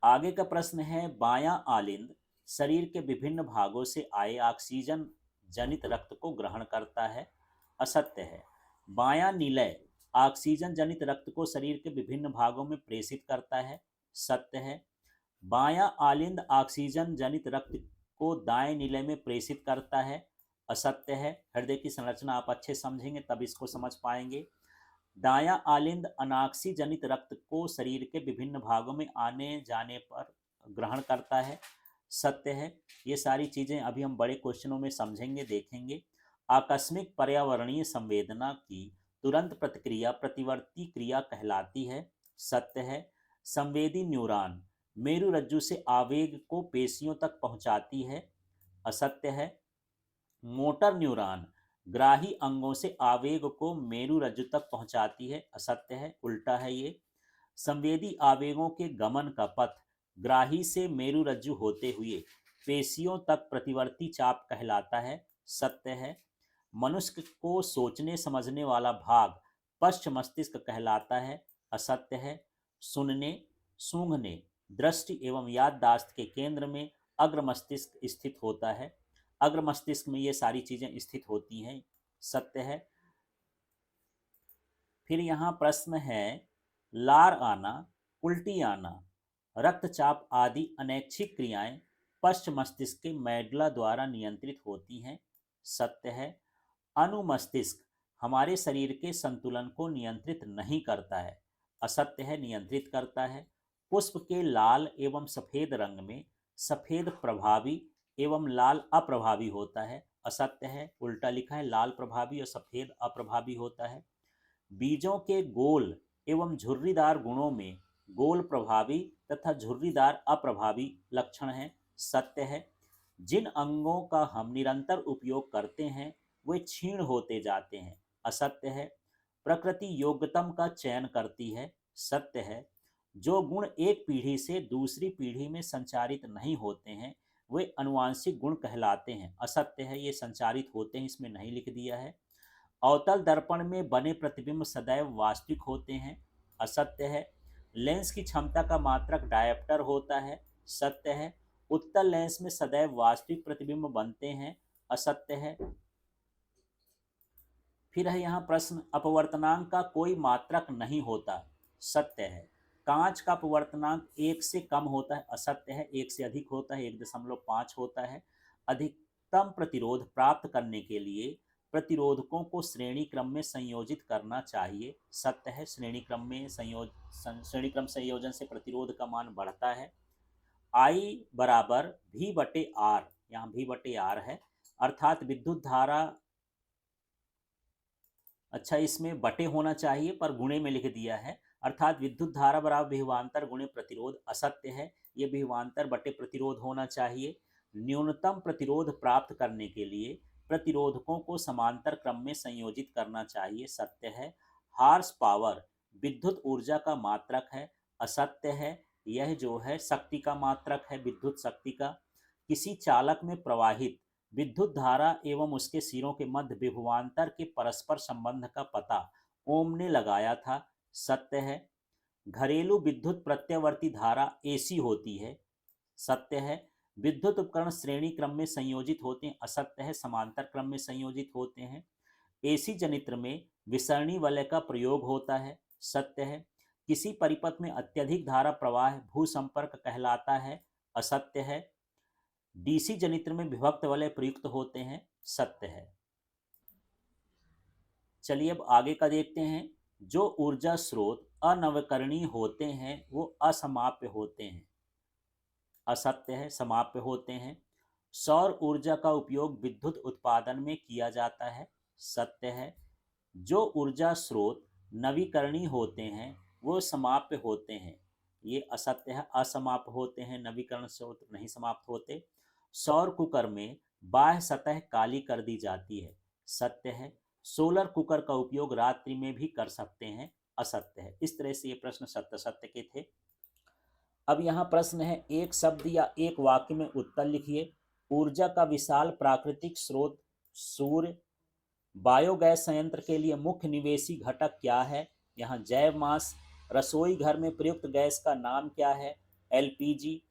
आगे का प्रश्न है, बायां आलिंद शरीर के विभिन्न भागों से आए ऑक्सीजन जनित रक्त को ग्रहण करता है, असत्य है। बायां निलय ऑक्सीजन जनित रक्त को शरीर के विभिन्न भागों में प्रेषित करता है, सत्य है। बायां आलिंद ऑक्सीजन जनित रक्त को दाएं निलय में प्रेषित करता है, असत्य है। हृदय की संरचना आप अच्छे समझेंगे तब इसको समझ पाएंगे। दायां आलिंद अनाक्सी जनित रक्त को शरीर के विभिन्न भागों में आने जाने पर ग्रहण करता है, सत्य है। ये सारी चीज़ें अभी हम बड़े क्वेश्चनों में समझेंगे, देखेंगे। आकस्मिक पर्यावरणीय संवेदना की तुरंत प्रतिक्रिया प्रतिवर्ती क्रिया कहलाती है, सत्य है। संवेदी न्यूरॉन मेरुरज्जु से आवेग को पेशियों तक पहुंचाती है, असत्य है। मोटर न्यूरॉन ग्राही अंगों से आवेग को मेरुरज्जु तक पहुंचाती है, असत्य है, उल्टा है ये। संवेदी आवेगों के गमन का पथ ग्राही से मेरुरज्जु होते हुए पेशियों तक प्रतिवर्ती चाप कहलाता है, सत्य है। मनुष्य को सोचने समझने वाला भाग पश्च मस्तिष्क कहलाता है, असत्य है। सुनने, सूंघने, दृष्टि एवं याददाश्त के केंद्र में अग्र मस्तिष्क स्थित होता है, अग्र मस्तिष्क में ये सारी चीजें स्थित होती हैं, सत्य है। फिर यहाँ प्रश्न है, लार आना, उल्टी आना, रक्तचाप आदि अनैच्छिक क्रियाएं पश्च मस्तिष्क के मैडुला द्वारा नियंत्रित होती हैं, सत्य है। अनुमस्तिष्क हमारे शरीर के संतुलन को नियंत्रित नहीं करता है, असत्य है, नियंत्रित करता है। पुष्प के लाल एवं सफेद रंग में सफेद प्रभावी एवं लाल अप्रभावी होता है, असत्य है, उल्टा लिखा है, लाल प्रभावी और सफेद अप्रभावी होता है। बीजों के गोल एवं झुर्रीदार गुणों में गोल प्रभावी तथा झुर्रीदार अप्रभावी लक्षण हैं, सत्य है। जिन अंगों का हम निरंतर उपयोग करते हैं वे क्षीण होते जाते हैं, असत्य है। प्रकृति योग्यतम का चयन करती है, सत्य है। जो गुण एक पीढ़ी से दूसरी पीढ़ी में संचारित नहीं होते हैं वे अनुवांशिक गुण कहलाते हैं, असत्य है, ये संचारित होते हैं, इसमें नहीं लिख दिया है। अवतल दर्पण में बने प्रतिबिंब सदैव वास्तविक होते हैं, असत्य है। लेंस की क्षमता का मात्रक डायप्टर होता है, सत्य है। उत्तल लेंस में सदैव वास्तविक प्रतिबिंब बनते हैं, असत्य है। फिर है यहाँ प्रश्न, अपवर्तनांक का कोई मात्रक नहीं होता, सत्य है। कांच का अपवर्तनांक 1 से कम होता है, असत्य है, 1 से अधिक होता है, 1.5 होता है। अधिकतम प्रतिरोध प्राप्त करने के लिए प्रतिरोधकों को श्रेणी क्रम में संयोजित करना चाहिए, सत्य है। श्रेणी क्रम संयोजन से प्रतिरोध का मान बढ़ता है। I बराबर V बटे R, यहाँ V बटे R है, अर्थात विद्युत धारा, अच्छा इसमें बटे होना चाहिए पर गुणे में लिख दिया है, अर्थात विद्युत धारा बराबर विभवांतर गुणे प्रतिरोध, असत्य है, ये विभवांतर बटे प्रतिरोध होना चाहिए। न्यूनतम प्रतिरोध प्राप्त करने के लिए प्रतिरोधकों को समांतर क्रम में संयोजित करना चाहिए, सत्य है। हार्स पावर विद्युत ऊर्जा का मात्रक है, असत्य है, यह जो है शक्ति का मात्रक है, विद्युत शक्ति का। किसी चालक में प्रवाहित विद्युत धारा एवं उसके सिरों के मध्य विभवांतर के परस्पर संबंध का पता ओम ने लगाया था, सत्य है। घरेलू विद्युत प्रत्यावर्ती धारा एसी होती है, सत्य है। विद्युत उपकरण श्रेणी क्रम में संयोजित होते हैं, असत्य है, समांतर क्रम में संयोजित होते हैं। एसी जनित्र में विसरणी वलय का प्रयोग होता है, सत्य है। किसी परिपथ में अत्यधिक धारा प्रवाह भू संपर्क कहलाता है, असत्य है। डीसी जनित्र में विभक्त वलय प्रयुक्त होते हैं, सत्य है। चलिए अब आगे का देखते हैं। जो ऊर्जा स्रोत अनवकरणीय होते हैं वो असमाप्य होते हैं, असत्य है, समाप्य होते हैं। सौर ऊर्जा का उपयोग विद्युत उत्पादन में किया जाता है, सत्य है। जो ऊर्जा स्रोत नवीकरणीय होते हैं वो समाप्य होते हैं, ये असत्य है, असमाप्य होते हैं, नवीकरण स्रोत नहीं समाप्त होते। सौर कुकर में बाह्य सतह काली कर दी जाती है, सत्य है। सोलर कुकर का उपयोग रात्रि में भी कर सकते हैं, असत्य है। इस तरह से ये प्रश्न सत्य सत्य के थे। अब यहाँ प्रश्न है, एक शब्द या एक वाक्य में उत्तर लिखिए। ऊर्जा का विशाल प्राकृतिक स्रोत सूर्य। बायोगैस संयंत्र के लिए मुख्य निवेशी घटक क्या है? यहाँ जैव मास। रसोई घर में प्रयुक्त गैस का नाम क्या है? एलपीजी।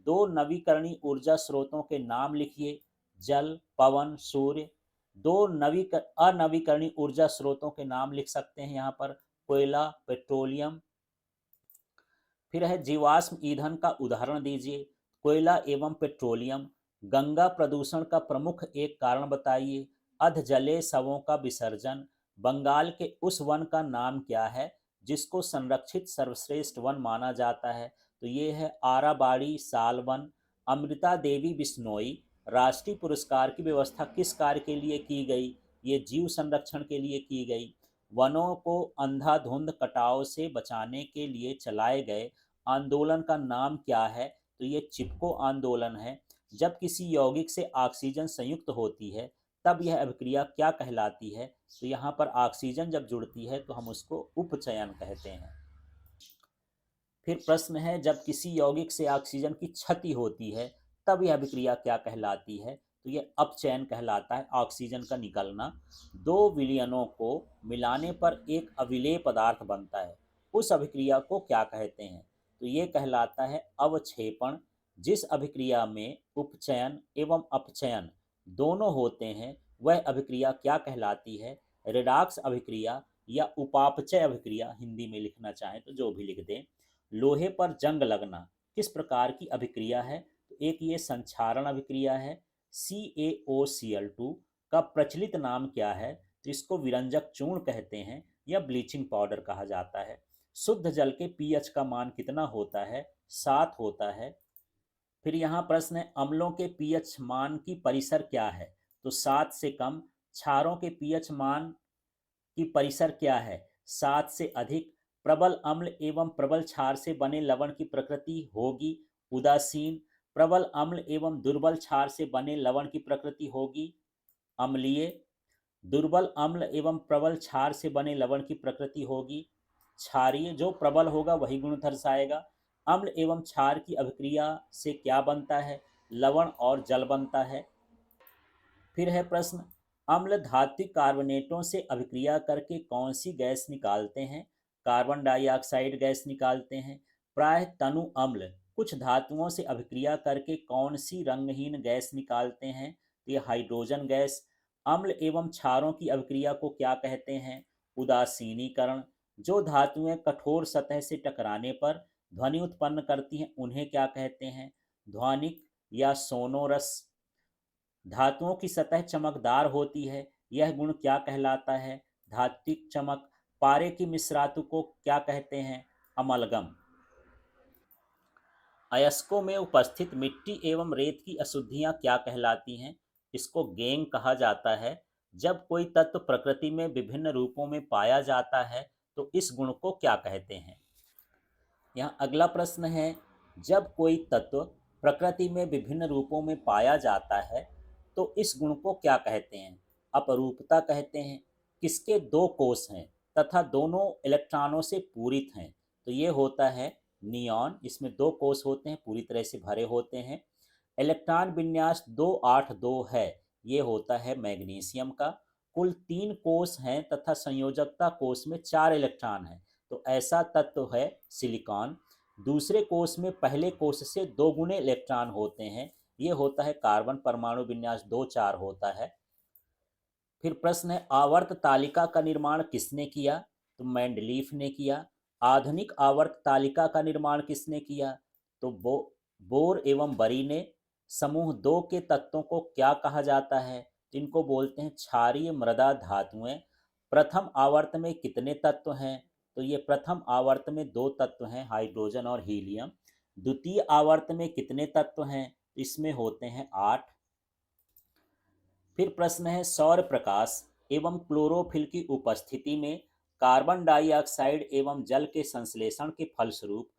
दो नवीकरणीय ऊर्जा स्रोतों के नाम लिखिए। जल, पवन, सूर्य। दो अनवीकरणीय ऊर्जा स्रोतों के नाम लिख सकते हैं यहाँ पर, कोयला, पेट्रोलियम। फिर है जीवाश्म ईंधन का उदाहरण दीजिए। कोयला एवं पेट्रोलियम। गंगा प्रदूषण का प्रमुख एक कारण बताइए। अध जले शवों का विसर्जन। बंगाल के उस वन का नाम क्या है जिसको संरक्षित सर्वश्रेष्ठ वन माना जाता है? तो ये है आराबाड़ी साल वन। अमृता देवी बिश्नोई राष्ट्रीय पुरस्कार की व्यवस्था किस कार्य के लिए की गई? ये जीव संरक्षण के लिए की गई। वनों को अंधाधुंध कटाव से बचाने के लिए चलाए गए आंदोलन का नाम क्या है? तो ये चिपको आंदोलन है। जब किसी यौगिक से ऑक्सीजन संयुक्त होती है तब यह अभिक्रिया क्या कहलाती है? तो यहाँ पर ऑक्सीजन जब जुड़ती है तो हम उसको उपचयन कहते हैं। फिर प्रश्न है, जब किसी यौगिक से ऑक्सीजन की क्षति होती है तब यह अभिक्रिया क्या कहलाती है? तो यह अपचयन कहलाता है, ऑक्सीजन का निकलना। दो विलयनों को मिलाने पर एक अविलेय पदार्थ बनता है, उस अभिक्रिया को क्या कहते हैं? तो ये कहलाता है अवक्षेपण। जिस अभिक्रिया में उपचयन एवं अपचयन दोनों होते हैं वह अभिक्रिया क्या कहलाती है? रेडॉक्स अभिक्रिया या उपापचय अभिक्रिया, हिंदी में लिखना चाहें तो जो भी लिख दें। लोहे पर जंग लगना किस प्रकार की अभिक्रिया है? तो एक ये संक्षारण अभिक्रिया है। CaOCl2 का प्रचलित नाम क्या है? तो इसको विरंजक चूर्ण कहते हैं या ब्लीचिंग पाउडर कहा जाता है। शुद्ध जल के पीएच का मान कितना होता है? 7 होता है। फिर यहाँ प्रश्न है, अम्लों के पीएच मान की परिसर क्या है? तो 7 से कम। क्षारों के पीएच मान की परिसर क्या है? 7 से अधिक। प्रबल अम्ल एवं प्रबल क्षार से बने लवण की प्रकृति होगी उदासीन। प्रबल अम्ल एवं दुर्बल क्षार से बने लवण की प्रकृति होगी अम्लीय। दुर्बल अम्ल एवं प्रबल क्षार से बने लवण की प्रकृति होगी क्षारीय। जो प्रबल होगा वही गुण दर्शाएगा। अम्ल एवं क्षार की अभिक्रिया से क्या बनता है? लवण और जल बनता है। फिर है प्रश्न, अम्ल धात्विक कार्बोनेटों से अभिक्रिया करके कौन सी गैस निकालते हैं? कार्बन डाइऑक्साइड गैस निकालते हैं। प्राय तनु अम्ल कुछ धातुओं से अभिक्रिया करके कौन सी रंगहीन गैस निकालते हैं? ये हाइड्रोजन गैस। अम्ल एवं क्षारों की अभिक्रिया को क्या कहते हैं? उदासीनीकरण। जो धातुएं कठोर सतह से टकराने पर ध्वनि उत्पन्न करती हैं उन्हें क्या कहते हैं? ध्वनिक या सोनोरस। धातुओं की सतह चमकदार होती है, यह गुण क्या कहलाता है? धात्विक चमक। पारे की मिश्रातु को क्या कहते हैं? अमलगम। अयस्कों में उपस्थित मिट्टी एवं रेत की अशुद्धियां क्या कहलाती हैं? इसको गेंग कहा जाता है। जब कोई तत्व प्रकृति में विभिन्न रूपों में पाया जाता है तो इस गुण को क्या कहते हैं? यहाँ अगला प्रश्न है, जब कोई तत्व प्रकृति में विभिन्न रूपों में पाया जाता है तो इस गुण को क्या कहते हैं? अपरूपता कहते हैं। किसके दो कोष हैं तथा दोनों इलेक्ट्रॉनों से पूरित हैं? तो ये होता है नियॉन, इसमें दो कोष होते हैं, पूरी तरह से भरे होते हैं। इलेक्ट्रॉन विन्यास 282 है, ये होता है मैग्नीशियम का। कुल 3 कोष हैं तथा संयोजकता कोष में 4 इलेक्ट्रॉन हैं, तो ऐसा तत्व है सिलिकॉन। दूसरे कोष में पहले कोष से 2 गुने इलेक्ट्रॉन होते हैं, ये होता है कार्बन, परमाणु विन्यास 2 4 होता है। फिर प्रश्न है आवर्त तालिका का निर्माण किसने किया? तो मेंडलीफ ने किया। आधुनिक आवर्त तालिका का निर्माण किसने किया? तो बोर एवं बरी ने। समूह दो के तत्वों को क्या कहा जाता है? जिनको बोलते हैं क्षारीय मृदा धातुएं। प्रथम आवर्त में कितने तत्व हैं? तो ये प्रथम आवर्त में दो तत्व हैं, हाइड्रोजन और हीलियम। द्वितीय आवर्त में कितने तत्व हैं? इसमें होते हैं 8। फिर प्रश्न है सौर प्रकाश एवं क्लोरोफिल की उपस्थिति में कार्बन डाइऑक्साइड एवं जल के संश्लेषण के फलस्वरूप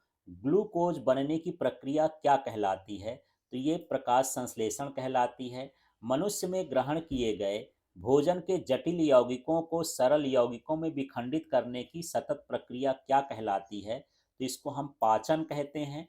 ग्लूकोज बनने की प्रक्रिया क्या कहलाती है? तो ये प्रकाश संश्लेषण कहलाती है। मनुष्य में ग्रहण किए गए भोजन के जटिल यौगिकों को सरल यौगिकों में विखंडित करने की सतत प्रक्रिया क्या कहलाती है? तो इसको हम पाचन कहते हैं।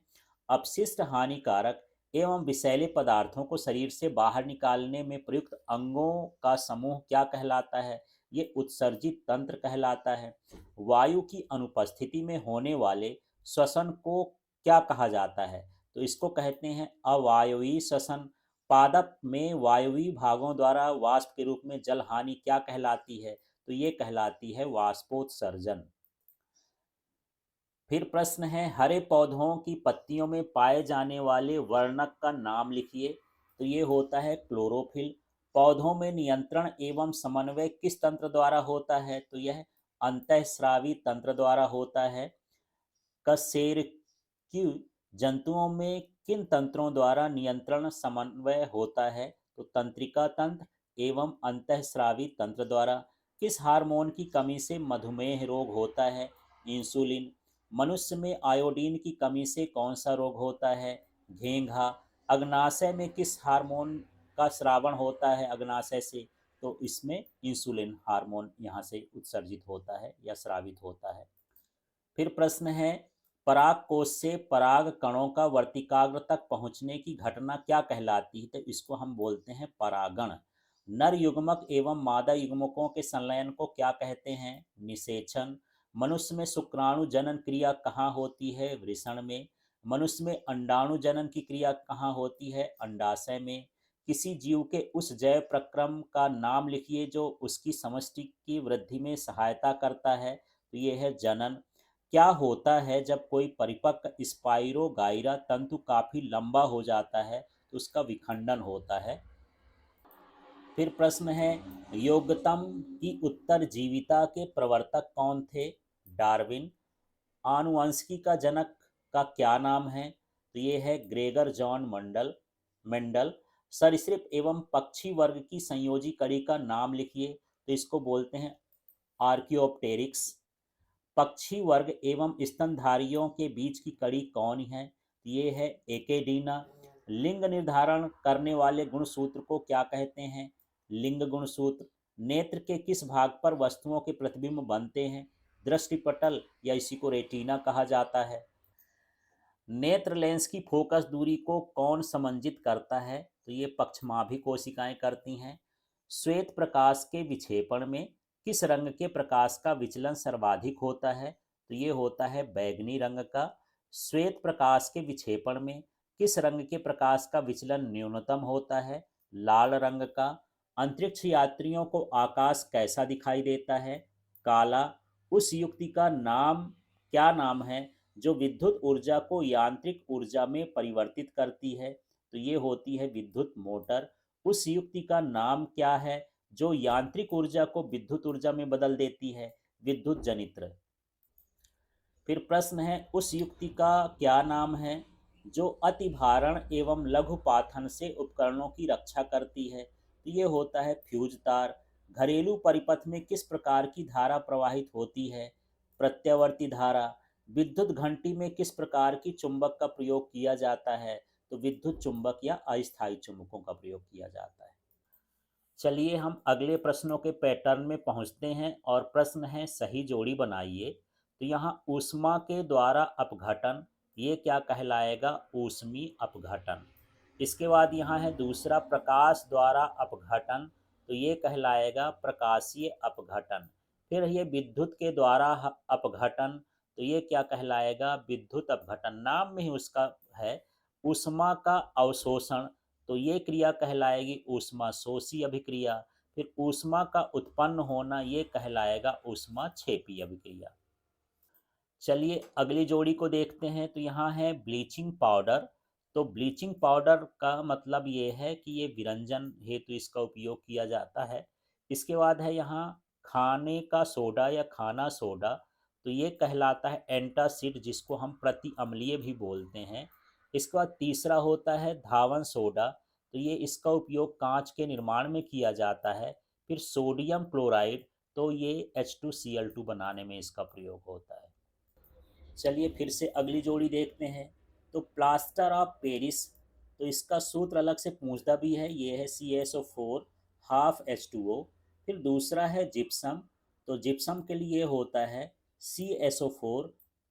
अपशिष्ट हानिकारक एवं विषैले पदार्थों को शरीर से बाहर निकालने में प्रयुक्त अंगों का समूह क्या कहलाता है? ये उत्सर्जित तंत्र कहलाता है। वायु की अनुपस्थिति में होने वाले श्वसन को क्या कहा जाता है? तो इसको कहते हैं अवायवीय श्वसन। पादप में वायवीय भागों द्वारा वाष्प के रूप में जल हानि क्या कहलाती है? तो ये कहलाती है वाष्पोत्सर्जन। फिर प्रश्न है हरे पौधों की पत्तियों में पाए जाने वाले वर्णक का नाम लिखिए। तो ये होता है क्लोरोफिल। पौधों में नियंत्रण एवं समन्वय किस तंत्र द्वारा होता है? तो यह अंतःस्रावी तंत्र द्वारा होता है। कशेरुकी जंतुओं में किन तंत्रों द्वारा नियंत्रण समन्वय होता है? तो तंत्रिका तंत्र एवं अंतःस्रावी तंत्र द्वारा। किस हार्मोन की कमी से मधुमेह रोग होता है? इंसुलिन। मनुष्य में आयोडीन की कमी से कौन सा रोग होता है? घेंघा। अग्नाशय में किस हार्मोन का स्रावण होता है अग्नाशय से? तो इसमें इंसुलिन हार्मोन यहाँ से उत्सर्जित होता है या स्रावित होता है। फिर प्रश्न है पराग कोश से पराग कणों का वर्तिकाग्र तक पहुंचने की घटना क्या कहलाती है? तो इसको हम बोलते हैं परागण। नर युग्मक एवं मादा युग्मकों के संलयन को क्या कहते हैं? निषेचन। मनुष्य में शुक्राणु जनन क्रिया कहाँ होती है? वृषण में। मनुष्य में अंडाणु जनन की क्रिया कहाँ होती है? अंडाशय में। किसी जीव के उस जैव प्रक्रम का नाम लिखिए जो उसकी समष्टि की वृद्धि में सहायता करता है। तो ये है जनन। क्या होता है जब कोई परिपक्व स्पाइरोगाइरा तंतु काफी लंबा हो जाता है? तो उसका विखंडन होता है। फिर प्रश्न है योग्यतम की उत्तरजीविता के प्रवर्तक कौन थे? डार्विन। आनुवंशिकी का जनक का क्या नाम है? तो ये है ग्रेगर जॉन मेंडल। सरीसृप एवं पक्षी वर्ग की संयोजी कड़ी का नाम लिखिए। तो इसको बोलते हैं आर्कियोप्टेरिक्स। पक्षी वर्ग एवं स्तनधारियों के बीच की कड़ी कौन है? ये है एकेडीना। लिंग निर्धारण करने वाले गुणसूत्र को क्या कहते हैं? लिंग गुणसूत्र। नेत्र के किस भाग पर वस्तुओं के प्रतिबिंब बनते हैं? दृष्टिपटल या इसी को रेटिना कहा जाता है। नेत्र लेंस की फोकस दूरी को कौन समंजित करता है? तो ये पक्षमाभी कोशिकाएं करती हैं। श्वेत प्रकाश के विक्षेपण में किस रंग के प्रकाश का विचलन सर्वाधिक होता है? तो ये होता है बैगनी रंग का। श्वेत प्रकाश के विक्षेपण में किस रंग के प्रकाश का विचलन न्यूनतम होता है? लाल रंग का। अंतरिक्ष यात्रियों को आकाश कैसा दिखाई देता है? काला। उस युक्ति का नाम क्या नाम है जो विद्युत ऊर्जा को यांत्रिक ऊर्जा में परिवर्तित करती है? तो ये होती है विद्युत मोटर। उस युक्ति का नाम क्या है जो यांत्रिक ऊर्जा को विद्युत ऊर्जा में बदल देती है? विद्युत जनित्र। फिर प्रश्न है उस युक्ति का क्या नाम है जो अति भारण एवं लघु पाथन से उपकरणों की रक्षा करती है? तो ये होता है फ्यूज तार। घरेलू परिपथ में किस प्रकार की धारा प्रवाहित होती है? प्रत्यावर्ती धारा। विद्युत घंटी में किस प्रकार की चुंबक का प्रयोग किया जाता है? तो विद्युत चुंबक या अस्थायी चुंबकों का प्रयोग किया जाता है। चलिए हम अगले प्रश्नों के पैटर्न में पहुंचते हैं और प्रश्न है सही जोड़ी बनाइए। तो यहाँ ऊष्मा के द्वारा अपघटन, ये क्या कहलाएगा? ऊष्मी अपघटन। इसके बाद यहाँ है दूसरा प्रकाश द्वारा अपघटन, तो ये कहलाएगा प्रकाशीय अपघटन। फिर ये विद्युत के द्वारा अपघटन, तो ये क्या कहलाएगा? विद्युत अपघटन। नाम में ही उसका है। ऊष्मा का अवशोषण, तो ये क्रिया कहलाएगी ऊष्मा शोषी अभिक्रिया। फिर ऊष्मा का उत्पन्न होना ये कहलाएगा ऊष्मा क्षेपी अभिक्रिया। चलिए अगली जोड़ी को देखते हैं। तो यहाँ है ब्लीचिंग पाउडर। तो ब्लीचिंग पाउडर का मतलब ये है कि ये विरंजन हेतु इसका उपयोग किया जाता है। इसके बाद है यहाँ खाने का सोडा या खाना सोडा। तो ये कहलाता है एंटासिड, जिसको हम प्रति अम्लीय भी बोलते हैं। इसके बाद तीसरा होता है धावन सोडा। तो ये इसका उपयोग कांच के निर्माण में किया जाता है। फिर सोडियम क्लोराइड, तो ये H2Cl2 बनाने में इसका प्रयोग होता है। चलिए फिर से अगली जोड़ी देखते हैं। तो प्लास्टर ऑफ पेरिस, तो इसका सूत्र अलग से पूछता भी है। ये है CaSO4 हाफ H2O। फिर दूसरा है जिप्सम। तो जिप्सम के लिए होता है CaSO4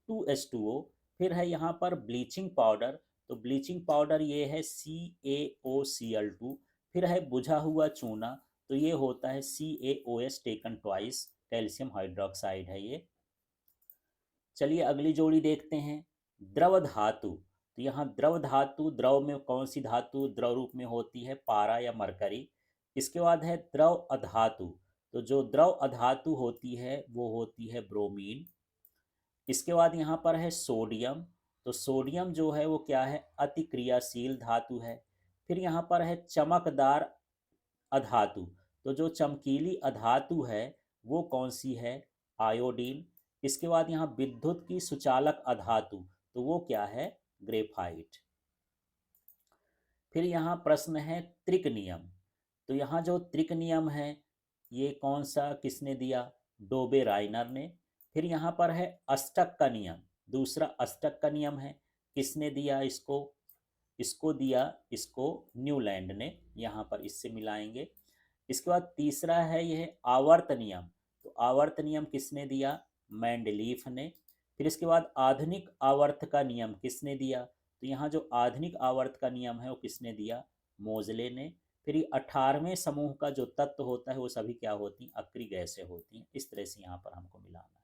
2H2O। फिर है यहाँ पर ब्लीचिंग पाउडर। तो ब्लीचिंग पाउडर ये है CaOCl2। फिर है बुझा हुआ चूना। तो ये होता है CaOS taken twice, calcium hydroxide है ये। चलिए अगली जोड़ी देखते हैं। द्रव धातु। तो यहाँ द्रव धातु, द्रव में कौन सी धातु द्रव रूप में होती है? पारा या मरकरी। इसके बाद है द्रव अधातु। तो जो द्रव अधातु होती है वो होती है ब्रोमीन। इसके बाद यहाँ पर है सोडियम। तो सोडियम जो है वो क्या है? अति क्रियाशील धातु है। फिर यहाँ पर है चमकदार अधातु। तो जो चमकीली अधातु है वो कौन सी है? आयोडीन। इसके बाद यहाँ विद्युत की सुचालक अधातु, तो वो क्या है? ग्रेफाइट। फिर यहाँ प्रश्न है त्रिक नियम। तो यहाँ जो त्रिक नियम है ये कौन सा किसने दिया? डोबे राइनर ने। फिर यहाँ पर है अष्टक का नियम। दूसरा अष्टक का नियम है, किसने दिया इसको? इसको दिया इसको न्यूलैंड ने। यहाँ पर इससे मिलाएंगे। इसके बाद तीसरा है यह आवर्त नियम। तो आवर्त नियम किसने दिया? मैंडलीफ ने। फिर इसके बाद आधुनिक आवर्त का नियम किसने दिया? तो यहाँ जो आधुनिक आवर्त का नियम है वो किसने दिया? मोजले ने। फिर ये 18वें समूह का जो तत्व होता है वो सभी क्या होती हैं? अक्रिय गैसें होती हैं। इस तरह से यहाँ पर हमको मिलाना है।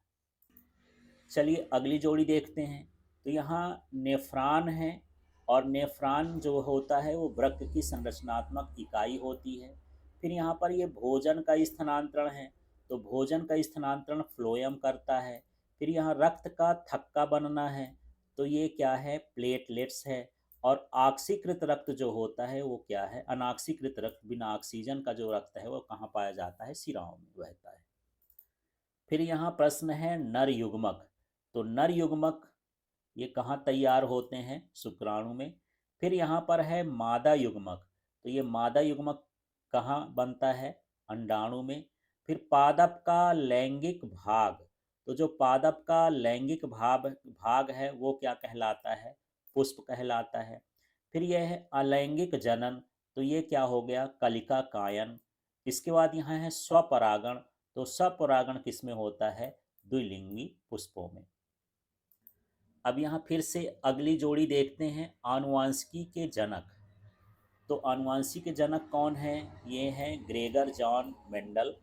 चलिए अगली जोड़ी देखते हैं। तो यहाँ नेफ्रॉन है, और नेफ्रॉन जो होता है वो वृक्क की संरचनात्मक इकाई होती है। फिर यहाँ पर ये भोजन का स्थानांतरण है। तो भोजन का स्थानांतरण फ्लोएम करता है। फिर यहाँ रक्त का थक्का बनना है। तो ये क्या है? प्लेटलेट्स है। और ऑक्सीकृत रक्त जो होता है वो क्या है? अनॉक्सीकृत रक्त, बिना ऑक्सीजन का जो रक्त है वो कहाँ पाया जाता है? शिराओं में बहता है। फिर यहाँ प्रश्न है नर युग्मक। तो नर युग्मक ये कहाँ तैयार होते हैं? शुक्राणु में। फिर यहाँ पर है मादा युग्मक। तो ये मादा युग्मक कहाँ बनता है? अंडाणु में। फिर पादप का लैंगिक भाग। तो जो पादप का लैंगिक भाग भाग है वो क्या कहलाता है? पुष्प कहलाता है। फिर यह है अलैंगिक जनन। तो ये क्या हो गया? कलिका कायन। इसके बाद यहाँ है स्वपरागण। तो स्वपरागण किस में होता है? द्विलिंगी पुष्पों में। अब यहाँ फिर से अगली जोड़ी देखते हैं, आनुवांशिकी के जनक। तो आनुवांशिकी के जनक कौन है? ये हैं ग्रेगर जॉन मेंडल।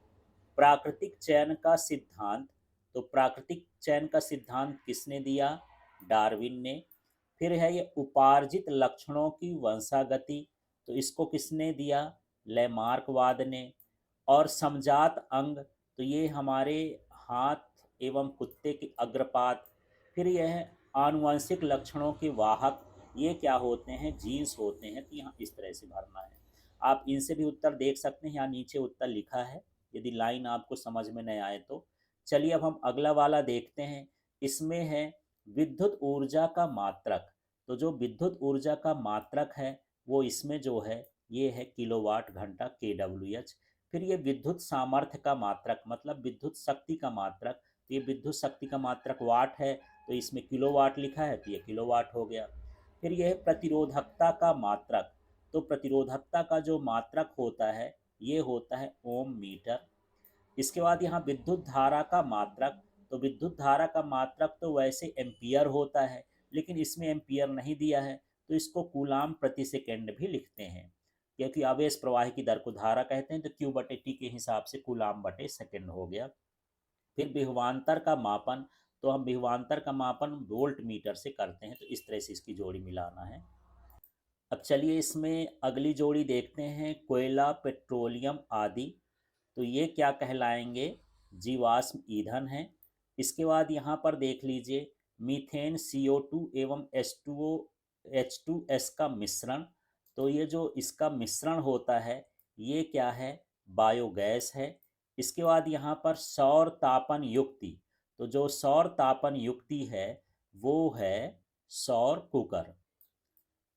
प्राकृतिक चयन का सिद्धांत। तो प्राकृतिक चयन का सिद्धांत किसने दिया? डार्विन ने। फिर है ये उपार्जित लक्षणों की वंशागति। तो इसको किसने दिया? लैमार्कवाद ने। और समजात अंग, तो ये हमारे हाथ एवं कुत्ते के अग्रपात। फिर यह है आनुवंशिक लक्षणों के वाहक, ये क्या होते हैं? जीन्स होते हैं। तो यहाँ इस तरह से भरना है। आप इनसे भी उत्तर देख सकते हैं, यहाँ नीचे उत्तर लिखा है, यदि लाइन आपको समझ में नहीं आए तो। चलिए अब हम अगला वाला देखते हैं। इसमें है विद्युत ऊर्जा का मात्रक। तो जो विद्युत ऊर्जा का मात्रक है वो इसमें जो है ये है किलोवाट घंटा, KWH। फिर ये विद्युत सामर्थ्य का मात्रक, मतलब विद्युत शक्ति का मात्रक। तो ये विद्युत शक्ति का मात्रक वाट है, तो इसमें किलोवाट लिखा है तो ये किलोवाट हो गया। फिर यह प्रतिरोधकता का मात्रक। तो प्रतिरोधकता का जो मात्रक होता है ये होता है ओम मीटर। इसके बाद यहाँ विद्युत धारा का मात्रक। तो विद्युत धारा का मात्रक तो वैसे एम्पियर होता है, लेकिन इसमें एम्पियर नहीं दिया है, तो इसको कूलाम प्रति सेकेंड भी लिखते हैं, क्योंकि आवेश प्रवाह की दर को धारा कहते हैं। तो Q/T के हिसाब से कूलाम बटे सेकेंड हो गया। फिर विभवांतर का मापन। तो हम विभवांतर का मापन वोल्ट मीटर से करते हैं। तो इस तरह से इसकी जोड़ी मिलाना है। अब चलिए इसमें अगली जोड़ी देखते हैं, कोयला, पेट्रोलियम आदि। तो ये क्या कहलाएंगे? जीवाश्म ईंधन है। इसके बाद यहाँ पर देख लीजिए, मीथेन, CO2 एवं H2S का मिश्रण। तो ये जो इसका मिश्रण होता है ये क्या है? बायोगैस है। इसके बाद यहाँ पर सौर तापन युक्ति। तो जो सौर तापन युक्ति है वो है सौर कुकर।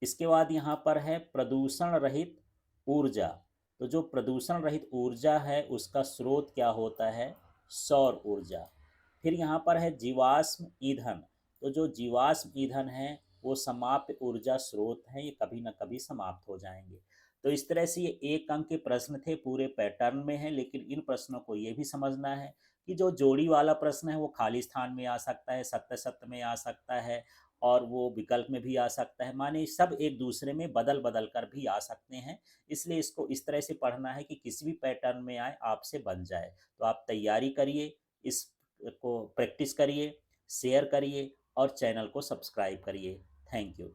इसके बाद यहाँ पर है प्रदूषण रहित ऊर्जा। तो जो प्रदूषण रहित ऊर्जा है उसका स्रोत क्या होता है? सौर ऊर्जा। फिर यहाँ पर है जीवाश्म ईंधन। तो जो जीवाश्म ईंधन है वो समाप्य ऊर्जा स्रोत है, ये कभी ना कभी समाप्त हो जाएंगे। तो इस तरह से ये एक अंक के प्रश्न थे, पूरे पैटर्न में है, लेकिन इन प्रश्नों को ये भी समझना है कि जो जोड़ी वाला प्रश्न है वो खाली स्थान में आ सकता है, सत्य सत्य में आ सकता है, और वो विकल्प में भी आ सकता है, माने सब एक दूसरे में बदल बदल कर भी आ सकते हैं। इसलिए इसको इस तरह से पढ़ना है कि किसी भी पैटर्न में आए आपसे बन जाए। तो आप तैयारी करिए, इसको प्रैक्टिस करिए, शेयर करिए और चैनल को सब्सक्राइब करिए। Thank you.